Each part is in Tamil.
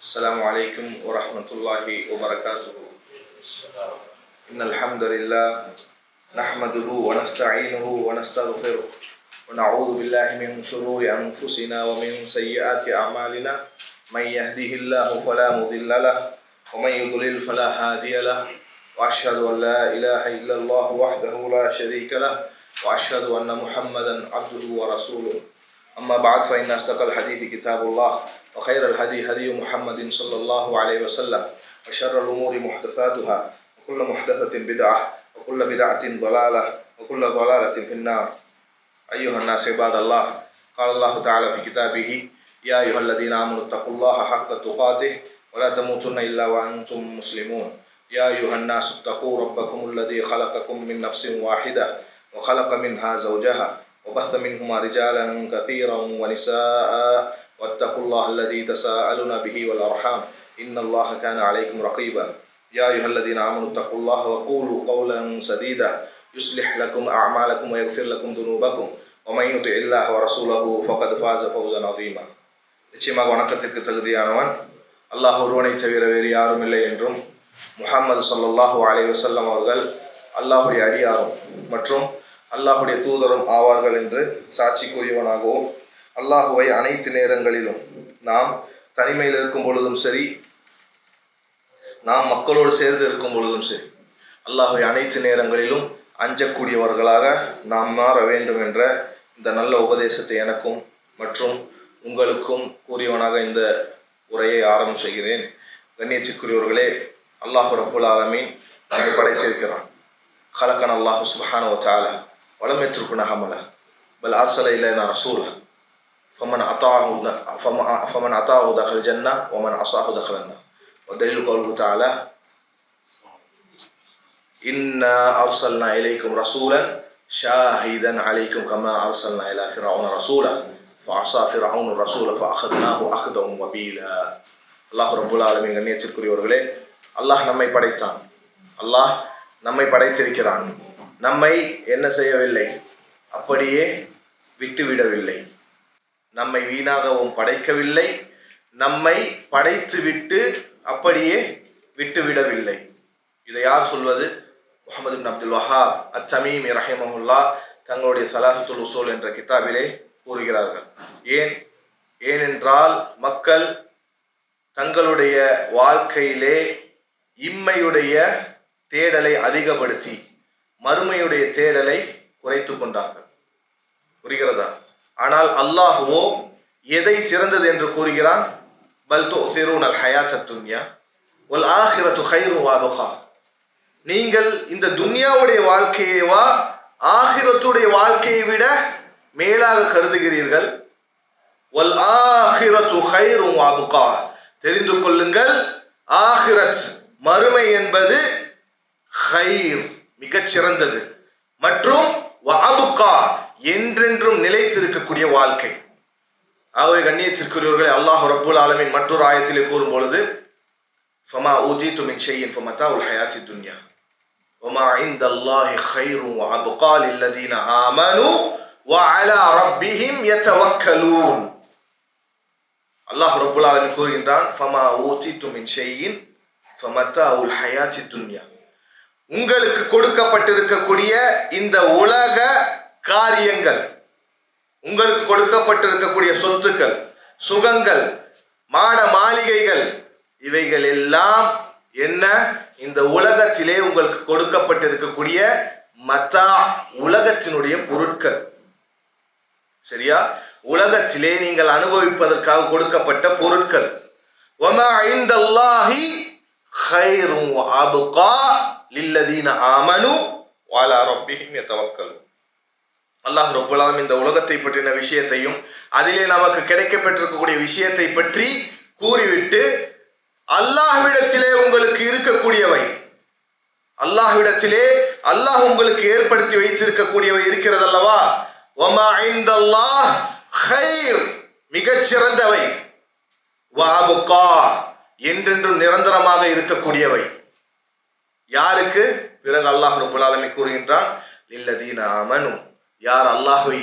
السلام عليكم ورحمة الله وبركاته. إن الحمد لله نحمده ونستعينه ونستغفره ونعوذ بالله من شرور أنفسنا ومن سيئات أعمالنا. من يهده الله فلا مضل له ومن يضلل فلا هادي له، وأشهد أن لا إله إلا الله وحده لا شريك له، وأشهد أن محمدا عبده ورسوله. أما بعد، فإن أصدق الحديث كتاب الله، وخير الهدي هدي محمد صلى الله عليه وسلم، وشر الأمور محدثاتها، وكل محدثة بدعة، وكل بدعة ضلالة، وكل ضلالة في النار. أيها الناس عباد الله، قال الله تعالى في كتابه: يا أيها الذين آمنوا اتقوا الله حق تقاته ولا تموتن إلا وأنتم مسلمون. يا أيها الناس اتقوا ربكم الذي خلقكم من نفس واحدة وخلق منها زوجها وبث منهما رجالا كثيرا ونساء، واتقوا الله الذي تساءلون به والأرحام إن الله كان عليكم رقيبا. يا أيها الذين آمنوا اتقوا الله وقولوا قولا سديدا يصلح لكم أعمالكم ويغفر لكم ذنوبكم ومن يطع الله ورسوله فقد فاز فوزا عظيما. நிச்சயமாக வணக்கத்திற்கு தகுதியானவன் அல்லாஹ் ஒருவனை தவிர வேறு யாரும் இல்லை என்றும், முஹம்மது ஸல்லல்லாஹு அலைஹி வஸல்லம் அவர்கள் அல்லாஹுடைய அடியாரும் மற்றும் அல்லாஹுடைய தூதரும் ஆவார்கள் என்று சாட்சி கூறியவனாகவும், அல்லாஹுவை அனைத்து நேரங்களிலும் நாம் தனிமையில் இருக்கும் பொழுதும் சரி, நாம் மக்களோடு சேர்ந்து இருக்கும் பொழுதும் சரி, அல்லாஹுவை அனைத்து நேரங்களிலும் அஞ்சக்கூடியவர்களாக நாம் மாற வேண்டும் என்ற இந்த நல்ல உபதேசத்தை எனக்கும் மற்றும் உங்களுக்கும் கூறியவனாக இந்த உரையை ஆரம்பம் செய்கிறேன். கண்ணியத்திற்குரியவர்களே, அல்லாஹ் ரப்புல் ஆலமீன் நம்மை படைத்திருக்கிறான். خلقنا الله سبحانه وتعالى ولم يتركنا هملا بل أرسل إلينا رسولا فمن أطاعه دخل الجنة ومن عصاه دخل النار. ودليل قوله تعالى: إنا أرسلنا إليكم رسولا شاهدا عليكم كما أرسلنا إلى فرعون رسولا فعصى فرعون الرسول فأخذناه أخذا وبيلا. அல்லாஹ் ரப்புல் ஆலமீன் கண்ணியத்திற்குரியவர்களே, அல்லாஹ் நம்மை படைத்தான், அல்லாஹ் நம்மை படைத்திருக்கிறான். நம்மை என்ன செய்யவில்லை, அப்படியே விட்டுவிடவில்லை. நம்மை வீணாகவும் படைக்கவில்லை, நம்மை படைத்துவிட்டு அப்படியே விட்டுவிடவில்லை. இதை யார் சொல்வது? முஹம்மது இப்னு அப்துல் வஹாப் அத்-தமீமி ரஹிமஹுல்லாஹ் தங்களுடைய ஸலாஹத்துல் உஸூல் என்ற கிதாபிலே கூறுகிறார்கள். ஏனென்றால் மக்கள் தங்களுடைய வாழ்க்கையிலே இம்மையுடைய தேடலை அதிகப்படுத்தி மறுமையுடைய தேடலை குறைத்து கொண்டார்கள். புரிகிறதா? ஆனால் அல்லாஹ்வோ எதை சிறந்தது என்று கூறுகிறான்? பல் துஸிரூனல் ஹயாத்தத் துன்யா வல் ஆখিরাতু கைரும் வ அப்கா. நீங்கள் இந்த துன்யாவுடைய வாழ்க்கையைவா ஆখিরাத்துடைய வாழ்க்கையை விட மேலாக கருதுகிறீர்கள்? வல் ஆখিরাতু கைரும் வ அப்கா. தெரிந்து கொள்ளுங்கள், ஆখিরাத் மறுமை என்பது ஹைர் மிகச் சிறந்தது, மற்றும் வஅபுகா என்றென்றும் நிலைத்திருக்கக்கூடிய வாழ்க்கை. ஆகவே கண்ணியத்திற்குரியவர்களே, அல்லாஹ் ரப்புல் ஆலமீன் மற்றொரு ஆயத்திலே கூறும் பொழுது: ஃபமா ஊதீது மின் ஷைஇன் ஃபமதாஉல் ஹயாத்தித் துன்யா வமா இன்தல்லாஹி கைரும் வஅபுகா லில்லதீன ஆமனூ வஅலா ரப்பிஹிம் யதவக்கலூன். அல்லாஹ் ரப்புல் ஆலமீன் கூறுகின்றான்: ஃபமா ஊதீது மின் ஷைஇன் ஃபமதாஉல் ஹயாத்தித் துன்யா. உங்களுக்கு கொடுக்கப்பட்டிருக்கக்கூடிய இந்த உலக காரியங்கள், உங்களுக்கு கொடுக்கப்பட்டிருக்கக்கூடிய சொத்துக்கள், சுகங்கள், மாட மாளிகைகள், இவைகள் எல்லாம் என்ன? இந்த உலகத்திலே உங்களுக்கு கொடுக்கப்பட்டிருக்கக்கூடிய மத்தா, உலகத்தினுடைய பொருட்கள். சரியா? உலகத்திலே நீங்கள் அனுபவிப்பதற்காக கொடுக்கப்பட்ட பொருட்கள். வமா இன்தல்லாஹி கைரும் வ அப்கா லில்லதீன ஆமனு வஅலா ரப்பிஹிம் யதவக்கலூன். அல்லாஹ் ரப்புல் ஆலமீன் இந்த உலகத்தை பற்றின விஷயத்தையும் அதிலே நமக்கு கிடைக்கப்பட்டிருக்கக்கூடிய விஷயத்தை பற்றி கூறிவிட்டு, அல்லாஹ்விடத்திலே உங்களுக்கு இருக்கக்கூடியவை, அல்லாஹ்விடத்திலே அல்லாஹ் உங்களுக்கு ஏற்படுத்தி வைத்திருக்கக்கூடியவை இருக்கிறது அல்லவா? வமா இன்தல்லாஹ் கைர் மிகச் சிறந்தவை, வ அப்கா என்றென்றும் நிரந்தரமாக இருக்கக்கூடியவை. யாருக்கு? பிறகு அல்லாஹ் ரப்புல் ஆலமீன் கூறுகின்றான்: லில்லதீன ஆமனு, யார் அல்லாஹ்வை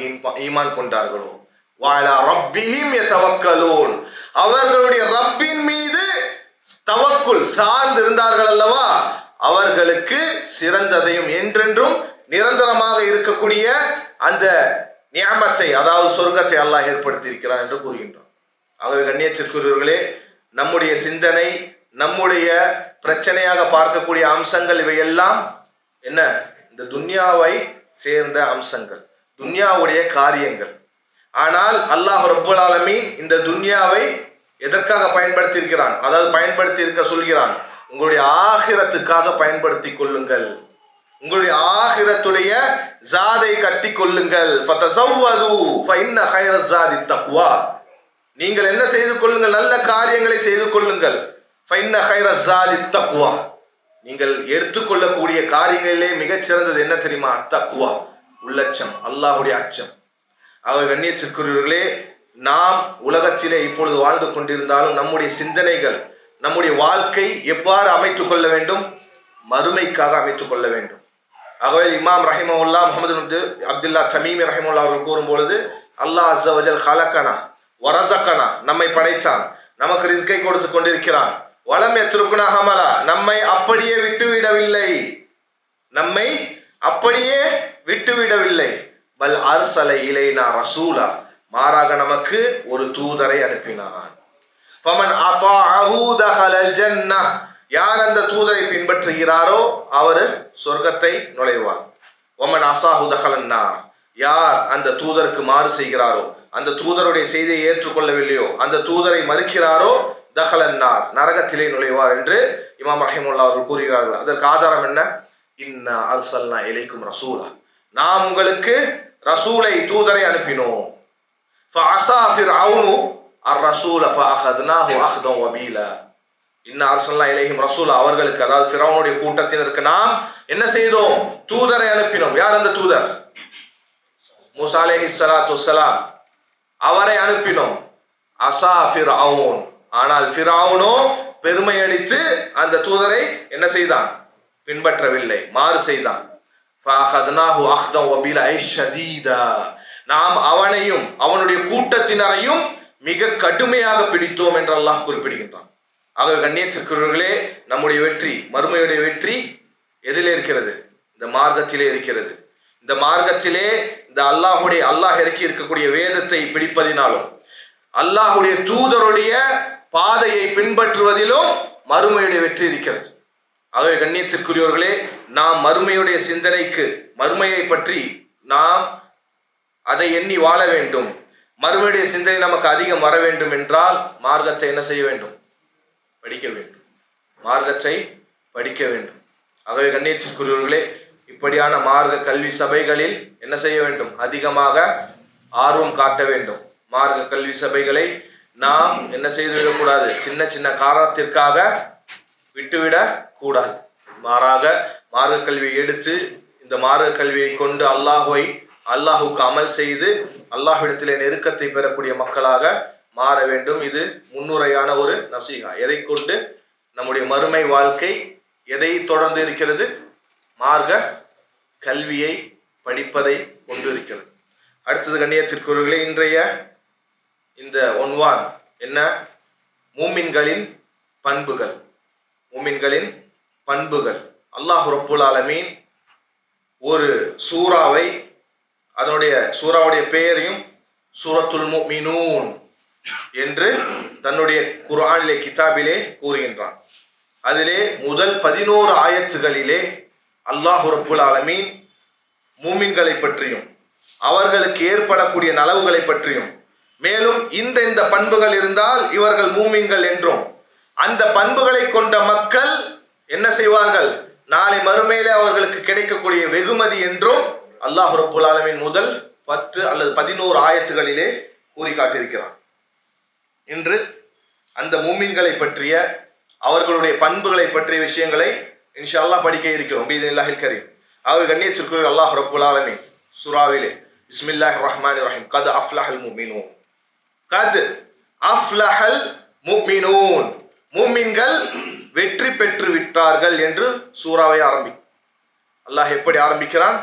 ஈமான் கொண்டார்களோ, வஅலா ரப்பிஹிம் யதவக்கலூன், அவர்களுடைய ரப்பின் மீது சார்ந்து இருந்தார்கள் அல்லவா, அவர்களுக்கு சிறந்ததையும் என்றென்றும் நிரந்தரமாக இருக்கக்கூடிய அந்த நியமத்தை, அதாவது சொர்க்கத்தை அல்லாஹ் ஏற்படுத்தி இருக்கிறான் என்று கூறுகின்றான். ஆகவே கண்ணியத்திற்குரியவர்களே, நம்முடைய சிந்தனை, நம்முடைய பிரச்சனையாக பார்க்கக்கூடிய அம்சங்கள் இவையெல்லாம் என்ன, இந்த துன்யாவை சேர்ந்த அம்சங்கள், துன்யாவுடைய காரியங்கள். ஆனால் அல்லாஹ் ரப்பல் ஆலமீன் இந்த துன்யாவை எதற்காக பயன்படுத்தி இருக்கிறான், அதாவது பயன்படுத்தி இருக்க சொல்கிறான், உங்களுடைய ஆகிரத்துக்காக பயன்படுத்தி கொள்ளுங்கள், உங்களுடைய ஆகிரத்துடைய ஜாதை கட்டி கொள்ளுங்கள். ஃபதஸவ்வது ஃபஇன்ன கைர ஸாதி தக்வா, நீங்கள் என்ன செய்து கொள்ளுங்கள், நல்ல காரியங்களை செய்து கொள்ளுங்கள். ஃபஇன்ன கைர ஸாதி தக்வா, நீங்கள் எடுத்துக்கொள்ளக்கூடிய காரியங்களிலே மிகச் சிறந்தது என்ன தெரியுமா, தக்வா, உள்ளச்சம், அல்லாஹ்வுடைய அச்சம். ஆகவே கண்ணியத்திற்குரியவர்களே, நாம் உலகத்திலே இப்பொழுது வாழ்ந்து கொண்டிருந்தாலும் நம்முடைய சிந்தனைகள், நம்முடைய வாழ்க்கை எவ்வாறு அமைத்துக் கொள்ள வேண்டும், மறுமைக்காக அமைத்துக் கொள்ள வேண்டும். ஆகவே இமாம் ரஹிமஹுல்லா முஹம்மது அப்துல்லா தமீமி ரஹிமஹுல்லா அவர்கள் கூறும் பொழுது, அல்லாஹ் அஸ்ஸ வஜல் ஹலகனா வரஸகனா, நம்மை படைத்தான், நமக்கு ரிஸ்கை கொடுத்து கொண்டிருக்கிறான். வலம் யத்ருக்னா ஹமலா, நம்மை அப்படியே விட்டுவிடவில்லை, நம்மை அப்படியே விட்டுவிடவில்லை. பல் அர்ஸல இலைனா ரசூலா, மாறாக நமக்கு ஒரு தூதரை அனுப்பினான். ஃபமன் அதாஅஹு தஹலல் ஜன்னah, யார் அந்த தூதரை பின்பற்றுகிறாரோ அவர் சொர்க்கத்தை நுழைவார். வமன் அஸாஹு தஹலன் நார், யார் அந்த தூதருக்கு மாறு செய்கிறாரோ, அந்த தூதருடைய செய்தியை ஏற்றுக்கொள்ளவில்லையோ, அந்த தூதரை மறுக்கிறாரோ, தஹலன் நார், நரகத்திலே நுழைவார் என்று இமாம் ரஹிமஹுல்லாஹ் அவர்கள் கூறுகிறார்கள். அதற்கு ஆதாரம் என்ன, இன்னா அர்ஸல்னா இலைக்கும் ரசூலா, நாம் உங்களுக்கு ரசூலை, தூதரை அனுப்பினோம். ஃபஅஸா ஃபிர்அவுனு அர்-ரசூல ஃபஅഖذனாஹு அഖ்தன் வபீலா, இன்னா அர்ஸல்னா இலைஹிம் ரசூலா, அவர்களுக்கு, அதாவது ஃபிர்அவுனுடைய கூட்டத்தினருக்கு நாம் என்ன செய்தோம், தூதரை அனுப்பினோம். யார் அந்த தூதர், மூசா அலைஹிஸ்ஸலாத்து வஸ்ஸலாம், அவரை அனுப்பினோம். அஸா ஃபிர்அவுன், ஆனால் ஃபிர்அவுனோ பெருமை அடித்து அந்த தூதரை என்ன செய்தான், பின்பற்றவில்லை, மாறு செய்தான். ஃபஅഖذனாஹு அഖ்தன் வபீலா ஐ ஷதீதா, நாம் அவனையும் அவனுடைய கூட்டத்தினரையும் மிக கடுமையாக பிடித்தோம் என்று அல்லாஹ் குறிப்பிடுகின்றான். ஆகவே கண்ணியத்திற்குரியவர்களே, நம்முடைய வெற்றி, மறுமையுடைய வெற்றி எதிலே இருக்கிறது, இந்த மார்க்கத்திலே இருக்கிறது. இந்த மார்க்கத்திலே இந்த அல்லாஹ் இறக்கி இருக்கக்கூடிய வேதத்தை பிடிப்பதினாலும், அல்லாஹுடைய தூதருடைய பாதையை பின்பற்றுவதிலும் மறுமையுடைய வெற்றி இருக்கிறது. ஆகவே கண்ணியத்திற்குரியவர்களே, நாம் மறுமையுடைய சிந்தனைக்கு, மறுமையை பற்றி நாம் அதை எண்ணி வாழ வேண்டும். மறுமையுடைய சிந்தனை நமக்கு அதிகம் வர வேண்டும் என்றால் மார்க்கத்தை என்ன செய்ய வேண்டும், படிக்க வேண்டும், மார்க்கத்தை படிக்க வேண்டும். ஆகவே கண்ணியத்திற்குரியவர்களே, இப்படியான மார்க்க கல்வி சபைகளில் என்ன செய்ய வேண்டும், அதிகமாக ஆர்வம் காட்ட வேண்டும். மார்க்க கல்வி சபைகளை நாம் என்ன செய்து விடக்கூடாது, சின்ன சின்ன காரணத்திற்காக விட்டுவிடக் கூடாது. மாறாக மார்க்க கல்வியை எடுத்து, இந்த மார்க்க கல்வியை கொண்டு அல்லாஹுக்கு அமல் செய்து அல்லாஹ்விடத்திலே நெருக்கத்தை பெறக்கூடிய மக்களாக மாற வேண்டும். இது முன்னுரையான ஒரு நசீஹா. எதை கொண்டு நம்முடைய மறுமை வாழ்க்கை எதை தொடர்ந்து இருக்கிறது, மார்க்க கல்வியை படிப்பதை கொண்டு இருக்கிறது. அடுத்தது கண்ணியத்திற்குரியவர்களே, இன்றைய இந்த ஒன்வான் என்ன, மூமின்களின் பண்புகள், மூமின்களின் பண்புகள். அல்லாஹ் ரப்புல் ஆலமீன் ஒரு சூறாவை, அதனுடைய சூறாவுடைய பெயரையும் சூரத்துல் முஃமினூன் என்று தன்னுடைய குர்ஆனிலே, கிதாபிலே கூறுகின்றான். அதிலே முதல் 11 ஆயத்துகளிலே அல்லாஹ் ரப்புல் ஆலமீன் மூமின்களை பற்றியும் அவர்களுக்கு ஏற்படக்கூடிய நலவுகளை பற்றியும், மேலும் இந்த பண்புகள் இருந்தால் இவர்கள் மூமின்கள் என்றும், அந்த பண்புகளை கொண்ட மக்கள் என்ன செய்வார்கள், நாளை மறுமையிலே அவர்களுக்கு கிடைக்கக்கூடிய வெகுமதி என்றும் அல்லாஹ் ரப்புல் ஆலமீன் முதல் 10 அல்லது 11 ஆயத்துகளிலே கூறி காட்டியிருக்கிறான். இன்று அந்த மூமின்களை பற்றிய, அவர்களுடைய பண்புகளை பற்றிய விஷயங்களை இன்ஷா அல்லாஹ் படிக்க இருக்கிறோம் பிஇذنில்லாஹில் கரீம். ஆகவே கண்ணியத்திற்குரிய அல்லாஹ் ரப்புல் ஆலமீன் சூராவிலே பிஸ்மில்லாஹிர் ரஹ்மானிர் ரஹீம், கத் அஃப்லஹல் முஃமினூன், கத் அஃப்லஹல் முஃமினூன், மூமின்கள் வெற்றி பெற்று விட்டார்கள் என்று சூராவை அல்லாஹ் எப்படி ஆரம்பிக்கிறான்,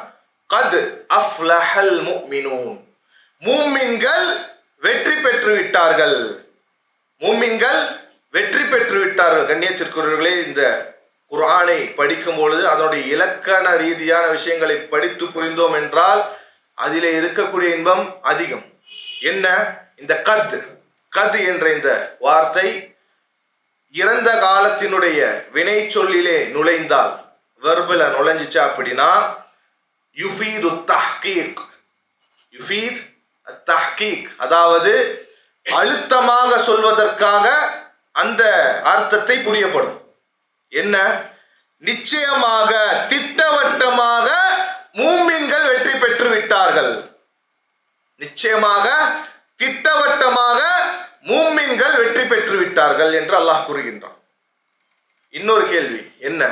கத் அஃப்லஹல் முஃமினூன், மூமின்கள் வெற்றி பெற்று விட்டார்கள், மூமின்கள் வெற்றி பெற்று விட்டார்கள். சொல்கிறார்கள், கண்ணியத்திற்குரியவர்களே, இந்த குர்ஆனை படிக்கும் பொழுது அதனுடைய இலக்கண ரீதியான விஷயங்களை படித்து புரிந்தோம் என்றால் அதிலே இருக்கக்கூடிய இன்பம் அதிகம். என்ன? இந்த கத் என்ற இந்த வார்த்தை இறந்த காலத்தினுடைய வினை சொல்லிலே நுழைந்தால், வெர்பில் நுழைஞ்சிச்சா அப்படின்னா யுஃபீது தஹ்கீக், அதாவது அழுத்தமாக சொல்வதற்காக அந்த அர்த்தத்தை புரியப்படும். என்ன? நிச்சயமாக திட்டவட்டமாக மூமின்கள் வெற்றி பெற்று விட்டார்கள். நிச்சயமாக திட்டவட்டமாக மூமின்கள் வெற்றி பெற்று விட்டார்கள் என்று அல்லாஹ் கூறுகின்றான். இன்னொரு கேள்வி என்ன?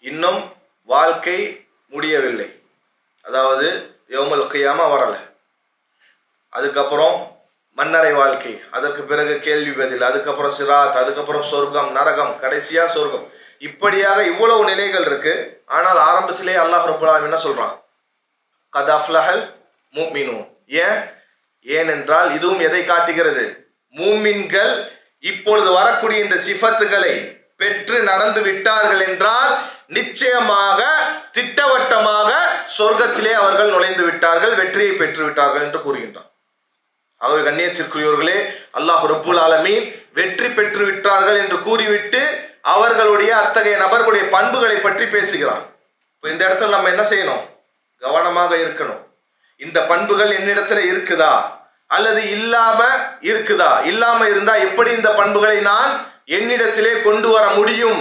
இன்னும் வாழ்க்கை முடியவில்லை, அதாவது யௌமுல் கியாமா வரல, அதுக்கப்புறம் மன்னரை வாழ்க்கை, அதற்கு பிறகு கேள்வி பதில், அதுக்கப்புறம் சிராத், அதுக்கப்புறம் சொர்க்கம் நரகம், கடைசியா சொர்க்கம். இப்படியாக இவ்வளவு நிலைகள் இருக்கு. ஆனால் ஆரம்பத்திலே அல்லாஹ் ரப்பல் ஆலமீன் என்ன சொல்றான்? கத் அஃப்லஹல் முஃமினூன். ஏனென்றால் இதுவும் எதை காட்டுகிறது? மூமின்கள் இப்பொழுது வரக்கூடிய இந்த சிஃபத்துகளை பெற்று நடந்து விட்டார்கள் என்றால் நிச்சயமாக திட்டவட்டமாக சொர்க்கத்திலே அவர்கள் நுழைந்து விட்டார்கள், வெற்றியை பெற்று விட்டார்கள் என்று கூறுகின்றான். ஆகவே கண்ணியத்திற்குரியவர்களே, அல்லாஹ் ரப்பல் ஆலமீன் வெற்றி பெற்று விட்டார்கள் என்று கூறிவிட்டு அவர்களுடைய அத்தகைய நபர்களுடைய பண்புகளை பற்றி பேசுகிறான். இப்போ இந்த இடத்துல நம்ம என்ன செய்யணும்? கவனமாக இருக்கணும். இந்த பண்புகள் என்னிடத்துல இருக்குதா அல்லது இல்லாம இருக்குதா? இல்லாம இருந்தா எப்படி இந்த பண்புகளை நான் என்னிடத்திலே கொண்டு வர முடியும்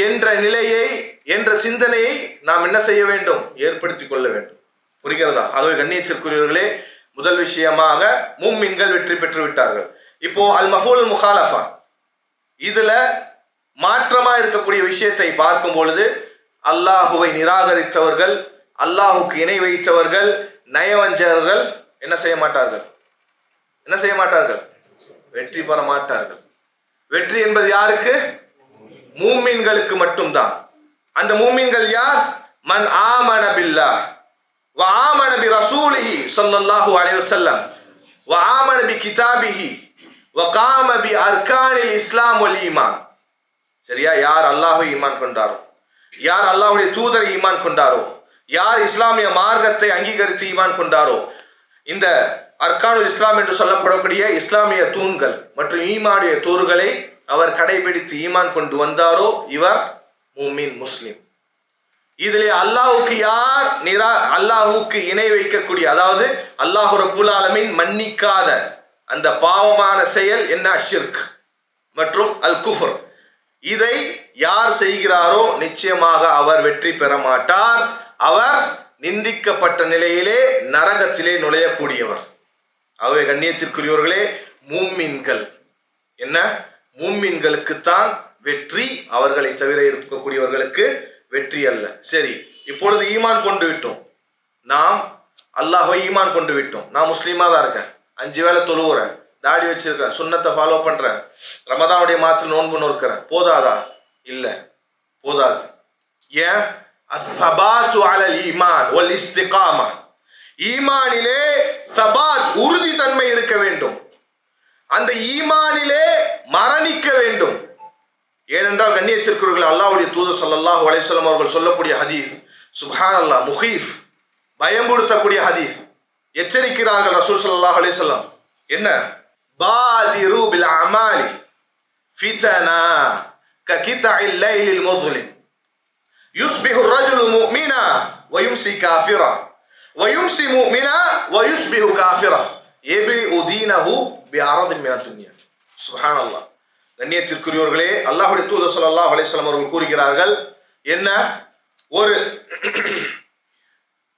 என்ற நிலையை, என்ற சிந்தனையை நாம் என்ன செய்ய வேண்டும்? ஏற்படுத்தி கொள்ள வேண்டும். புரிகிறதா? ஆகவே கண்ணியத்திற்குரியவர்களே, முதல் விஷயமாக முஃமின்கள் வெற்றி பெற்று விட்டார்கள். இப்போ அல் மஃபூல் முஹாலஃபா, இதுல மாற்றமா இருக்கக்கூடிய விஷயத்தை பார்க்கும் பொழுது அல்லாஹுவை நிராகரித்தவர்கள், அல்லாஹுக்கு இணை வைத்தவர்கள், நயவஞ்சகர்கள் என்ன செய்ய மாட்டார்கள்? வெற்றி பெற மாட்டார்கள். வெற்றி என்பது யாருக்கு? மூமின்களுக்கு மட்டும்தான். அந்த மூமின்கள் யார்? மன் ஆமன பில்லாஹ் வ ஆமன பி ரசூலிஹி ஸல்லல்லாஹு அலைஹி வஸல்லம் வ ஆமன பி கிதாபிஹி வ காம பி அர்கானில் இஸ்லாம் வல் ஈமான். சரியா? யார் அல்லாஹ்வை ஈமான் கொண்டாரோ, யார் அல்லாஹ்வுடைய தூதரை ஈமான் கொண்டாரோ, யார் இஸ்லாமிய மார்க்கத்தை அங்கீகரித்து ஈமான் கொண்டாரோ, இந்த அர்கானுல் இஸ்லாம் என்று சொல்லப்படக்கூடிய இஸ்லாமிய தூண்கள் மற்றும் ஈமானுடைய தூண்களை அவர் கடைபிடித்து ஈமான் கொண்டு வந்தாரோ இவர் மூமின், முஸ்லிம். இதிலே அல்லாஹ்வுக்கு யார் அல்லாஹ்வுக்கு இணை வைக்கக்கூடிய, அதாவது அல்லாஹ் ரப்புல் ஆலமீன் மன்னிக்காத அந்த பாவமான செயல் என்ன? ஷிர்க் மற்றும் அல் குஃப்ர். இதை யார் செய்கிறாரோ நிச்சயமாக அவர் வெற்றி பெற மாட்டார். அவர் நிந்திக்கப்பட்ட நிலையிலே நரகத்திலே நுழையக்கூடியவர். ஆகவே கண்ணியத்திற்குரியவர்களே, மூமின்கள் என்ன? மூமின்களுக்குத்தான் வெற்றி, அவர்களை தவிர இருக்கக்கூடியவர்களுக்கு வெற்றி அல்ல. சரி, இப்பொழுது ஈமான் கொண்டு விட்டோம், நாம் அல்லாஹ்வை ஈமான் கொண்டு விட்டோம், நான் முஸ்லீமாக தான் இருக்கேன், 5 வேளை தொழுவுறேன், தாடி வச்சிருக்கேன், சுன்னத்தை ஃபாலோ பண்றேன், ரமதானுடைய மாதத்தில் நோன்பு நோக்கிறேன், போதாதா? இல்லை, போதாது. ஏன்? அஸ்ஸபாத்து அலல் ஈமான் வல் இஸ்திகாமா, ஈமானிலே சபாத் உறுதித்தன்மை இருக்க வேண்டும், அந்த ஈமானிலே மரணிக்க வேண்டும். ஏனென்றால் கண்ணியத்திற்குரியவர்களே, அல்லாஹ்வுடைய தூதர் ஸல்லல்லாஹு அலைஹி வஸல்லம் அவர்கள் சொல்லக்கூடிய ஹதீஸ் சுப்ஹானல்லாஹ், முஹீஃப், பயம்படுத்தக்கூடிய ஹதீஸ். எச்சரிக்கிறார்கள் ரசூல் ஸல்லல்லாஹு அலைஹி வஸல்லம். என்ன? பாதிரு பில் அமாலி ஃபிதனா ககிதஇல் லைலில் முظلم யுஸ்பிஹு الرجل முஃமினா வயும்சி காஃபிரா வயும்சி முஃமினா வயுஸ்பிஹு காஃபிரா யபிஉ தீனஹு பிஅரதின் மினத் துன்யா. சுப்ஹானல்லாஹ். கண்ணியத்திற்குரியவர்களே, அல்லாஹ்வுடைய தூதர் ஸல்லல்லாஹு அலைஹி வஸல்லம் அவர்கள் கூறுகிறார்கள், என்ன? ஒரு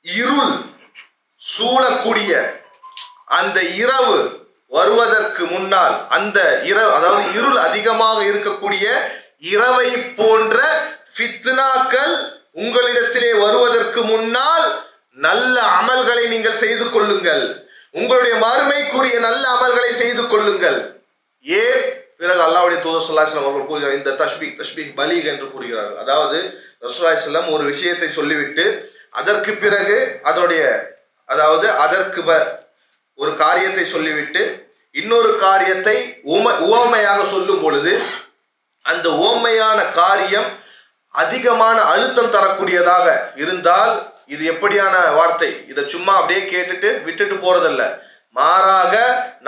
இருள் சூழக்கூடிய அந்த இரவு வருவதற்கு முன்னால், அந்த இரவு, அதாவது இருள் அதிகமாக இருக்கக்கூடிய இரவை போன்ற ஃபித்னாக்கள் உங்களிடத்திலே வருவதற்கு முன்னால் நல்ல அமல்களை நீங்கள் செய்து கொள்ளுங்கள், உங்களுடைய மறுமைக்குரிய நல்ல அமல்களை செய்து கொள்ளுங்கள். ஏன்? பிறகு அல்லாஹ்வுடைய தூதர் ஸல்லல்லாஹு அலைஹி வஸல்லம் அவர்கள் கூறுகிறார், இந்த தஷ்பீஹ் பலீக் என்று கூறுகிறார்கள். அதாவது ரசூலுல்லாஹி ஸல்லல்லாஹு அலைஹி வஸல்லம் ஒரு விஷயத்தை சொல்லிவிட்டு அதற்கு பிறகு அதற்கு ஒரு காரியத்தை சொல்லிவிட்டு இன்னொரு காரியத்தை உவமையாக சொல்லும் பொழுது அந்த ஓமையான காரியம் அதிகமான அழுத்தம் தரக்கூடியதாக இருந்தால் இது எப்படியான வார்த்தை? இதை சும்மா அப்படியே கேட்டுட்டு விட்டுட்டு போறதல்ல, மாறாக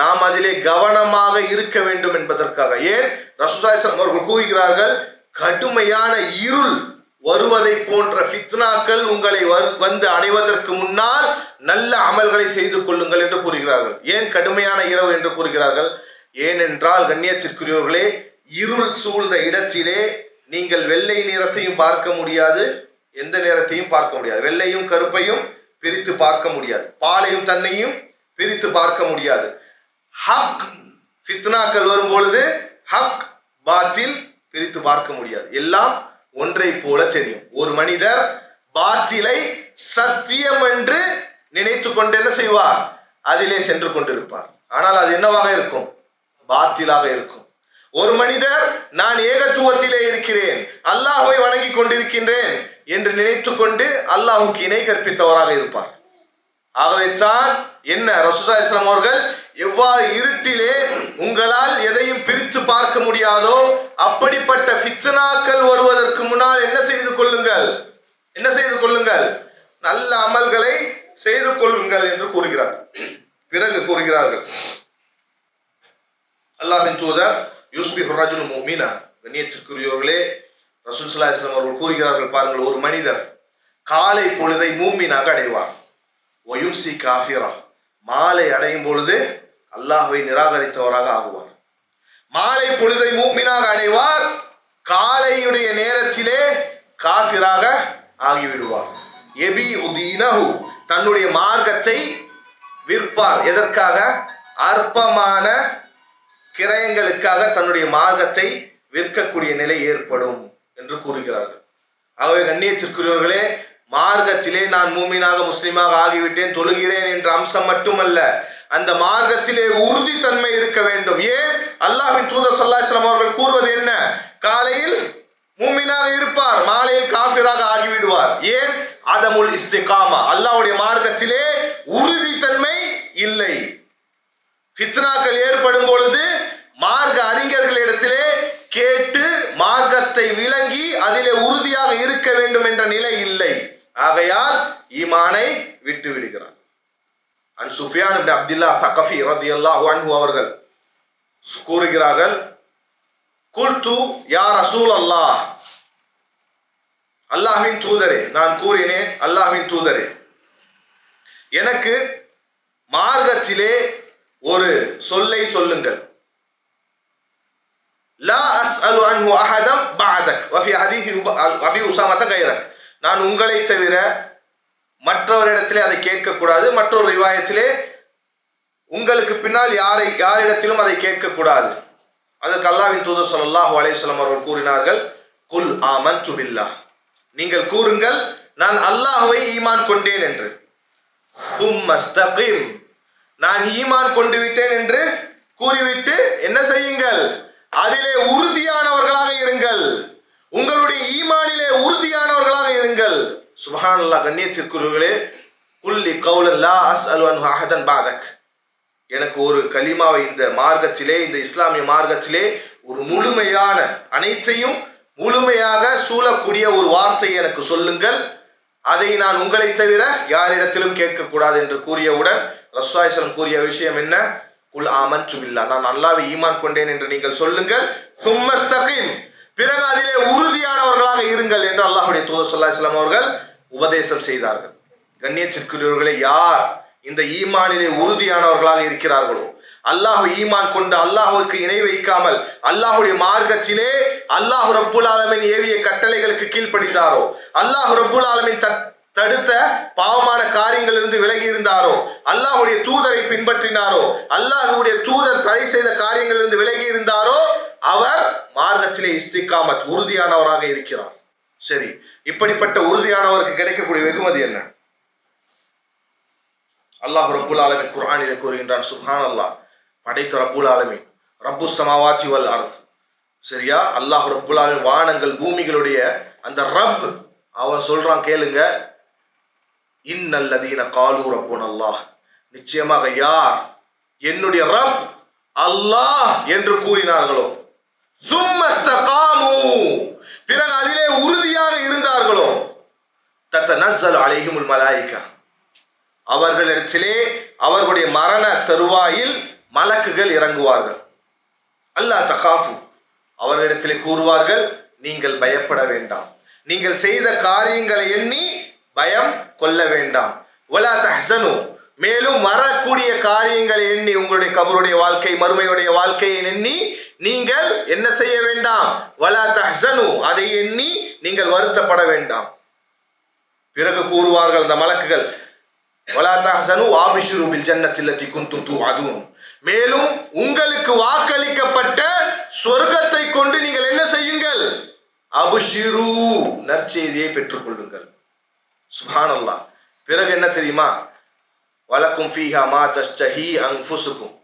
நாம் அதிலே கவனமாக இருக்க வேண்டும் என்பதற்காக. ஏன் ரசூலுல்லாஹி ஸல்லல்லாஹு அலைஹி வஸல்லம் அவர்கள் கூறுகிறார்கள், கடுமையான இருள் வருவதை போன்ற ஃபித்னாக்கள் உங்களை வந்து அடைவதற்கு முன்னால் நல்ல அமல்களை செய்து கொள்ளுங்கள் என்று கூறுகிறார்கள். ஏன் கடுமையான இரவு என்று கூறுகிறார்கள்? ஏனென்றால் கண்ணியத்திற்குரியவர்களே, இருள் சூழ்ந்த இடத்திலே நீங்கள் வெள்ளை நிறத்தையும் பார்க்க முடியாது, எந்த நிறத்தையும் பார்க்க முடியாது. வெள்ளையும் கருப்பையும் பிரித்து பார்க்க முடியாது, பாலையும் தன்னையும் பிரித்து பார்க்க முடியாது. ஹக் ஃபித்னாக்கள் வரும்பொழுது ஹக் பாத்தில் பிரித்து பார்க்க முடியாது, எல்லாம் ஒன்றை போல தெரியும். ஒரு மனிதர் பாத்திலை சத்தியம் என்று நினைத்து கொண்டு என்ன செய்வார்? அதிலே சென்று கொண்டிருப்பார். ஆனால் அது என்னவாக இருக்கும்? பாத்திலாக இருக்கும். ஒரு மனிதர் நான் ஏகத்துவத்திலே இருக்கிறேன், அல்லாஹ்வை வணங்கி கொண்டிருக்கின்றேன் என்று நினைத்து கொண்டு அல்லாஹ்வுக்கு இணை கற்பித்தவராக இருப்பார். ஆகவே தான் என்ன ரசூலுல்லாஹி ஸல்லல்லாஹு அலைஹி வஸல்லம் அவர்கள் எவ்வாறு இருட்டிலே உங்களால் எதையும் பிரித்து பார்க்க முடியாதோ அப்படிப்பட்ட ஃபித்னாக்கள் வருவதற்கு முன்னால் என்ன செய்து கொள்ளுங்கள்? என்ன செய்து கொள்ளுங்கள்? நல்ல அமல்களை செய்து கொள்ளுங்கள் என்று கூறுகிறார். பிறகு கூறுகிறார்கள், அல்லாஹ்வின் தூதர் யுஸ்பிஹு ரஜுல் முஃமினா, கண்ணியத்திற்குரியவர்களே, ரசூல் ஸல்லல்லாஹு அலைஹி வஸல்லம் அவர்கள் கூறுகிறார்கள், பாருங்கள், ஒரு மனிதர் காலை பொழுதை மூமினாக அடைவார், வயும்சி காஃபிரா, மாலை அடையும் பொழுது அல்லாஹ்வை நிராகரித்தவராக ஆகுவார். மாலை பொழுதை மூமினாக அடைவார், காலையுடைய நேரத்திலே காஃபிராக ஆகிவிடுவார். எபி உதீனஹு, தன்னுடைய மார்க்கத்தை விற்பார். எதற்காக? அற்பமான கிரயங்களுக்காக தன்னுடைய மார்க்கத்தை விற்கக்கூடிய நிலை ஏற்படும் என்று கூறுகிறார்கள். ஆகவே கண்ணியத்திற்குரியவர்களே, மார்க்கத்திலே நான் மூமினாக முஸ்லிமாக ஆகிவிட்டேன், தொழுகிறேன் என்ற அம்சம் மட்டுமல்ல, அந்த மார்க்கத்திலே உறுதித்தன்மை இருக்க வேண்டும். ஏன் அல்லாஹ்வின் தூதர் ஸல்லல்லாஹு அலைஹி வஸல்லம் அவர்கள் கூறுவது என்ன? காலையில் மூமினாக இருப்பார், மாலையில் காஃபிராக ஆகிவிடுவார். ஏன்? அதமுல் இஸ்திகாமா, அல்லாஹ்வுடைய மார்க்கத்திலே உறுதித்தன்மை இல்லை. ஃபித்னாக்கள் ஏற்படும் பொழுது மார்க்க அறிஞர்களிடத்திலே கேட்டு மார்க்கத்தை விளங்கி அதிலே உறுதியாக இருக்க வேண்டும் என்ற நிலை இல்லை. ஆகையால் ஈமானை விட்டு விடுகிறார். அன் சுஃபியான் இப்னு அப்துல்லாஹ் ஸகஃபி ரலியல்லாஹு அன்ஹு அவர்கள் கூறுகிறார்கள், குல்து யா ரசூலல்லாஹ், அல்லாஹ்வின் தூதரே, நான் கூறினேன், அல்லாஹ்வின் தூதரே, எனக்கு மார்க்கத்திலே ஒரு சொல்லை சொல்லுங்கள். லா அஸ்அலு அன்ஹு அஹதம் பஅதக் வஃபி ஹதீஸ் அபி உஸாமத கைரக், நான் உங்களை தவிர மற்றவரிடத்திலே அதை கேட்கக்கூடாது, மற்றொரு ரிவாயத்திலே உங்களுக்கு பின்னால் யாரிடத்திலும் அதை கேட்கக்கூடாது. அதற்கு அல்லாஹ்வின் தூதர் ஸல்லல்லாஹு அலைஹி வஸல்லம் அவர்கள் கூறினார்கள், குல் ஆமன்து பில்லாஹ், நீங்கள் கூறுங்கள் நான் அல்லாஹ்வை ஈமான் கொண்டேன் என்று. தும்மஸ்தகிம், நான் ஈமான் கொண்டு விட்டேன் என்று கூறிவிட்டு என்ன செய்யுங்கள்? அதிலே உறுதியானவர்களாக இருங்கள், உங்களுடைய ஈமானிலே உறுதியானவர்களாக இருங்கள். சுப்ஹானல்லாஹ். கண்ணியத்திற்குரியவர்களே, குல்லி கௌலன் லா அஸ்அலு அன்ஹு அஹதன் பஅதக், எனக்கு ஒரு கலிமாவை இந்த மார்க்கத்திலே, இந்த இஸ்லாமிய மார்க்கத்திலே ஒரு முழுமையான அனைத்தையும் முழுமையாக சூழக்கூடிய ஒரு வார்த்தையை எனக்கு சொல்லுங்கள், அதை நான் உங்களை தவிர யாரிடத்திலும் கேட்கக்கூடாது என்று கூறியவுடன் ரசூலுல்லாஹி ஸல்லல்லாஹு அலைஹி வஸல்லம் கூறிய விஷயம் என்ன? குல் ஆமன்து பில்லாஹ், நான் அல்லாஹ்வை ஈமான் கொண்டேன் என்று நீங்கள் சொல்லுங்கள். சும்மஸ்தகிம், பிறகு அதிலே உறுதியானவர்களாக இருங்கள் என்று அல்லாஹ்வுடைய தூதர் ஸல்லல்லாஹு அலைஹி வஸல்லம் அவர்கள் உபதேசம் செய்தார்கள். கண்ணியத்திற்குரியவர்களே, யார் இந்த ஈமானிலே உறுதியானவர்களாக இருக்கிறார்களோ, அல்லாஹ் ஈமான் கொண்டு அல்லாஹ்வுக்கு இணை வைக்காமல் அல்லாஹ்வுடைய மார்க்கத்திலே அல்லாஹ் ரப்புல் ஆலமீன் ஏவிய கட்டளைகளுக்கு கீழ்ப்படிந்தாரோ, அல்லாஹ் ரப்புல் ஆலமீன் தடுத்த பாவமான காரியங்களிலிருந்து விலகி இருந்தாரோ, அல்லாஹ்வுடைய தூதரை பின்பற்றினாரோ, அல்லாஹ்வுடைய தூதர் தடை செய்த காரியங்களிலிருந்து விலகி இருந்தாரோ, அவர் மார்க்கத்திலே இஸ்திகாமத் உறுதியானவராக இருக்கிறார். சரி, இப்படிப்பட்ட உறுதியானவருக்கு கிடைக்கக்கூடிய வெகுமதி என்ன? அல்லாஹ் ரப்புல் ஆலமீன் குர்ஆனிலே கூறுகின்றான், சுப்ஹானல்லாஹ், படைத்த ரப்புல் ஆலமீன், ரப்பு ஸமாவாத்தி வல் அர்த், சரியா? அல்லாஹ் ரப்புல் ஆலமீன் வானங்கள் பூமிகளுடைய அந்த ரப், அவன் சொல்றான், கேளுங்க, இன்னல்லதீன காலு ரப்புனல்லாஹ், நிச்சயமாக யார் என்னுடைய ரப் அல்லாஹ் என்று கூறினார்களோ, சும்மஸ்தகா தத்தனஸ்ஸலு அலைஹிமுல் மலாயிகா, அவர்களிடத்திலே அவர்களுடைய மரண தருவாயில் மலக்குகள் இறங்குவார்கள். அல்லா தகாஃபு, அவர்களிடத்திலே கூறுவார்கள், நீங்கள் பயப்பட வேண்டாம், நீங்கள் செய்த காரியங்களை எண்ணி பயம் கொள்ள வேண்டாம். வலா தஹ்ஸனு, மேலும் வரக்கூடிய காரியங்களை எண்ணி, உங்களுடைய கபருடைய வாழ்க்கை, மறுமையுடைய வாழ்க்கையை எண்ணி நீங்கள் என்ன செய்ய வேண்டாம். வலா தஹ்ஸனு, அதை எண்ணி நீங்கள் வருத்தப்பட வேண்டாம். பிறகு கூறுவார்கள் அந்த மலக்குகள், வலா தஹ்ஸனு வாபிஷிரு பில் ஜன்னத்தில் லத்தி குன்தும் துஅதூன், மேலும் உங்களுக்கு வாக்களிக்கப்பட்ட சொர்க்கத்தை கொண்டு நீங்கள் என்ன செய்யுங்கள். அபுஷிரு, நற்செய்தியை பெற்றுக் கொள்ளுங்கள். சுப்ஹானல்லாஹ். பிறகு என்ன தெரியுமா, வலக்கும் ஃபீஹா மா தஸ்தஹி அன்ஃபுசுக்கும்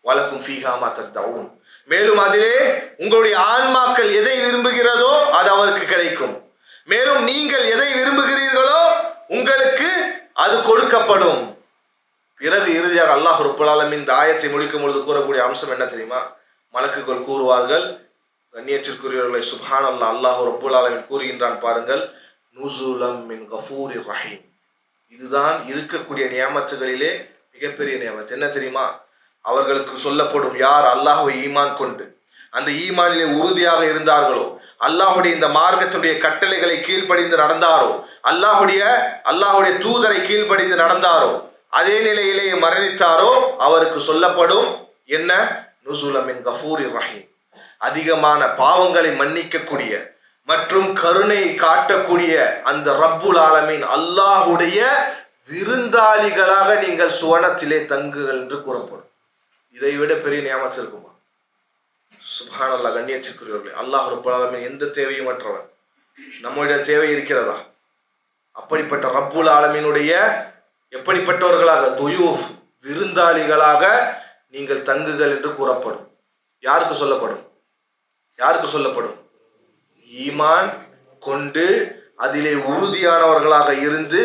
வலக்கும் ஃபீஹா மா தத்தஊன், மேலும் அதிலே உங்களுடைய ஆன்மாக்கள் எதை விரும்புகிறதோ அது அவருக்கு கிடைக்கும், மேலும் நீங்கள் எதை விரும்புகிறீர்களோ உங்களுக்கு அது கொடுக்கப்படும். பிறகு இறுதியாக அல்லாஹ் ரப்பல் ஆலமீன் இந்த ஆயத்தை முடிக்கும் பொழுது கூறக்கூடிய அம்சம் என்ன தெரியுமா, மலக்குகள் கூறுவார்கள், கண்ணியத்திற்குரியவர்களை சுப்ஹானல்லாஹ், அல்லாஹ் ரப்பல் ஆலமீன் கூறுகின்றான் பாருங்கள், நுஸுலம் மின் கஃபூரிர் ரஹீம், இதுதான் இருக்கக்கூடிய நியாமத்துகளிலே மிகப்பெரிய நியாமத். என்ன தெரியுமா, அவர்களுக்கு சொல்லப்படும், யார் அல்லாஹ்வை ஈமான் கொண்டு அந்த ஈமானிலே உறுதியாக இருந்தார்களோ, அல்லாஹுடைய இந்த மார்க்கத்துடைய கட்டளைகளை கீழ்ப்படிந்து நடந்தாரோ, அல்லாஹுடைய தூதரை கீழ்ப்படிந்து நடந்தாரோ, அதே நிலையிலேயே மரணித்தாரோ, அவருக்கு சொல்லப்படும் என்ன, நுஸுலம் மின் கஃபூரிர் ரஹீம், அதிகமான பாவங்களை மன்னிக்கக்கூடிய மற்றும் கருணை காட்டக்கூடிய அந்த ரப்புல் ஆலமீன் அல்லாஹுடைய விருந்தாளிகளாக நீங்கள் சுவனத்திலே தங்குகள் என்று கூறப்படும். இதை விட பெரிய நியாமத் இருக்குமா? சுப்ஹானல்லாஹ். கண்ணியத்திற்குரியவர்களே, அல்லாஹ் ரப்புல் ஆலமீன் எந்த தேவையும் அற்றவன். நம்முடைய தேவை இருக்கிறதா? அப்படிப்பட்ட ரப்புல் ஆலமீனுடைய எப்படிப்பட்டவர்களாக, துயூஃப், விருந்தாளிகளாக நீங்கள் தங்குகள் என்று கூறப்படும். யாருக்கு சொல்லப்படும்? யாருக்கு சொல்லப்படும்? ஈமான் கொண்டு அதிலே உறுதியானவர்களாக இருந்து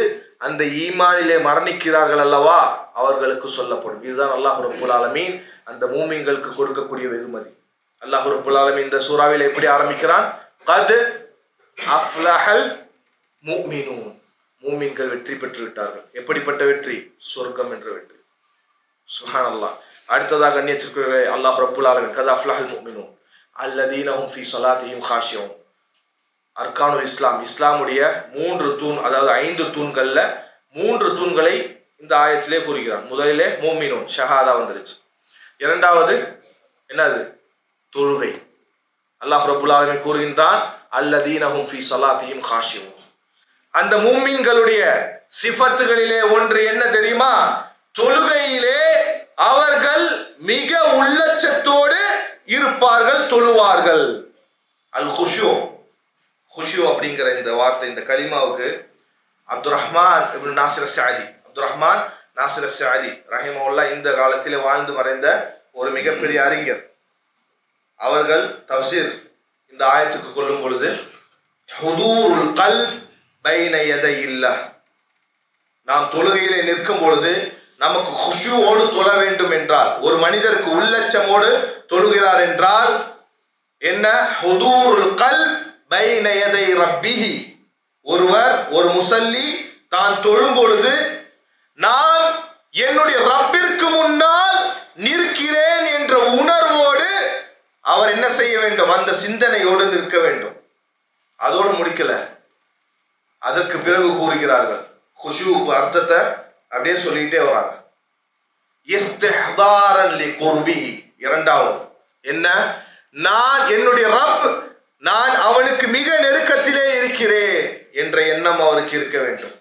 அந்த ஈமானிலே மரணிக்கிறார்கள் அல்லவா, அவர்களுக்கு சொல்லப்படும். இதுதான் அல்லாஹ் ரப்புல் ஆலமீன் அந்த மூமின்களுக்கு கொடுக்கக்கூடிய வெகுமதி. அல்லாஹ் ரப்புல் ஆலமீன் இந்த சூறாவில் எப்படி ஆரம்பிக்கிறான், கத் அஃப்லஹல் முஃமினூன், மூமின்கள் வெற்றி பெற்று விட்டார்கள். எப்படிப்பட்ட வெற்றி? சொர்க்கம் என்ற வெற்றி. சுப்ஹானல்லாஹ். அடுத்ததாக கண்ணியத்திற்குரிய அல்லாஹ் ரப்புல் ஆலமீன், கத் அஃப்லஹல் முஃமினூன் அல்லதீன ஹும் ஃபீ ஸலாத்திஹிம் காஷியூன், அர்கானுல் இஸ்லாம், இஸ்லாமுடைய 3 தூண், அதாவது 5 தூண்கள்ல 3 தூண்களை இந்த ஆயத்திலே கூறுகிறான். முதலிலே முஃமினூன், ஷஹாதா வந்துருச்சு. இரண்டாவது என்னது? தொழுகை. அல்லாஹ் ரப்புல் ஆலமீன் கூறுகின்றான், அல்லதீன ஹும் ஃபீ ஸலாத்திஹிம் காஷியூன். அந்த முஃமின்களுடைய சிஃபத்துகளிலே ஒன்று என்ன தெரியுமா? தொழுகையிலே அவர்கள் மிக உள்ளச்சத்தோடு இருப்பார்கள், தொழுவார்கள். அல் குஷூ, குஷூ அப்படிங்கிற இந்த வார்த்தை, இந்த கலிமாவுக்கு அப்துர்ரஹ்மான் இப்னு நாசிர் ஸஅதி ரஹிமஹுல்லாஹ் இந்த காலத்தில் வாழ்ந்து மறைந்த ஒரு மிகப்பெரிய அறிஞர், அவர்கள் தஃப்சீர் இந்த ஆயத்துக்கு கொள்ளும் பொழுது, ஹுதூருல் கல்ப் பைன யதையில்லாஹ், நாம் தொழுகையிலே நிற்கும் பொழுது நமக்கு குஷூவோடு தொழ வேண்டும் என்றால், ஒரு மனிதருக்கு உள்ளச்சமோடு தொழுகிறார் என்றால் என்ன, ஹுதூருல் கல்ப் பைன யதை ரப்பிஹி, ஒருவர், ஒரு முஸல்லி தான் தொழும் பொழுது நான் என்னுடைய ரப்பிற்கு முன்னால் நிற்கிறேன் என்ற உணர்வோடு அவர் என்ன செய்ய வேண்டும், அந்த சிந்தனையோடு நிற்க வேண்டும். அதோடு முடிக்கல, அதற்கு பிறகு கூறுகிறார்கள், குஷூவுக்கு அர்த்தத்தை அப்படியே சொல்லிக்கிட்டே வராங்க. இஸ்திஹ்தாரன் லிகுர்பிஹி, இரண்டாவது என்ன, நான் என்னுடைய ரப், நான் அவனுக்கு மிக நெருக்கத்திலே இருக்கிறேன் என்ற எண்ணம் அவருக்கு இருக்க வேண்டும்.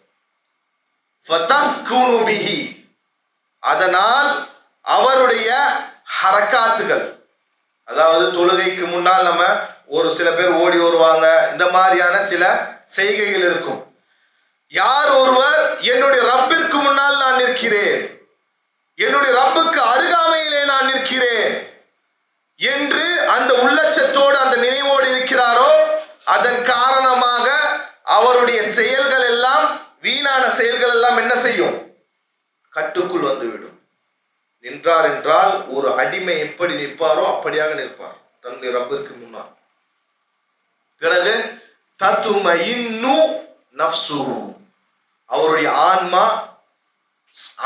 ஃபதஸ்குனு பிஹி, அதனால் அவருடைய ஹரக்காத்துகள், அதாவது தொழுகைக்கு முன்னால் நம்ம ஒரு சில பேர் ஓடி வருவாங்க, இந்த மாதிரியான சில செய்கைகள் இருக்கும். யார் ஒருவர் என்னுடைய ரப்பிற்கு முன்னால் நான் நிற்கிறேன், என்னுடைய ரப்புக்கு அருகாமையிலே நான் நிற்கிறேன் என்று அந்த உள்ளச்சத்தோடு அந்த நினைவோடு இருக்கிறாரோ, அதன் காரணமாக அவருடைய செயல்கள் எல்லாம், வீணான செயல்கள் எல்லாம் என்ன செய்யும், கட்டுக்குள் வந்துவிடும். நின்றார் என்றால் ஒரு அடிமை எப்படி நிற்பாரோ அப்படியாக நிற்பார் தன்னுடைய ரப்பிற்கு முன்னால். பிறகு தத்துமையின்னு நஃப்சுஹு, அவருடைய ஆன்மா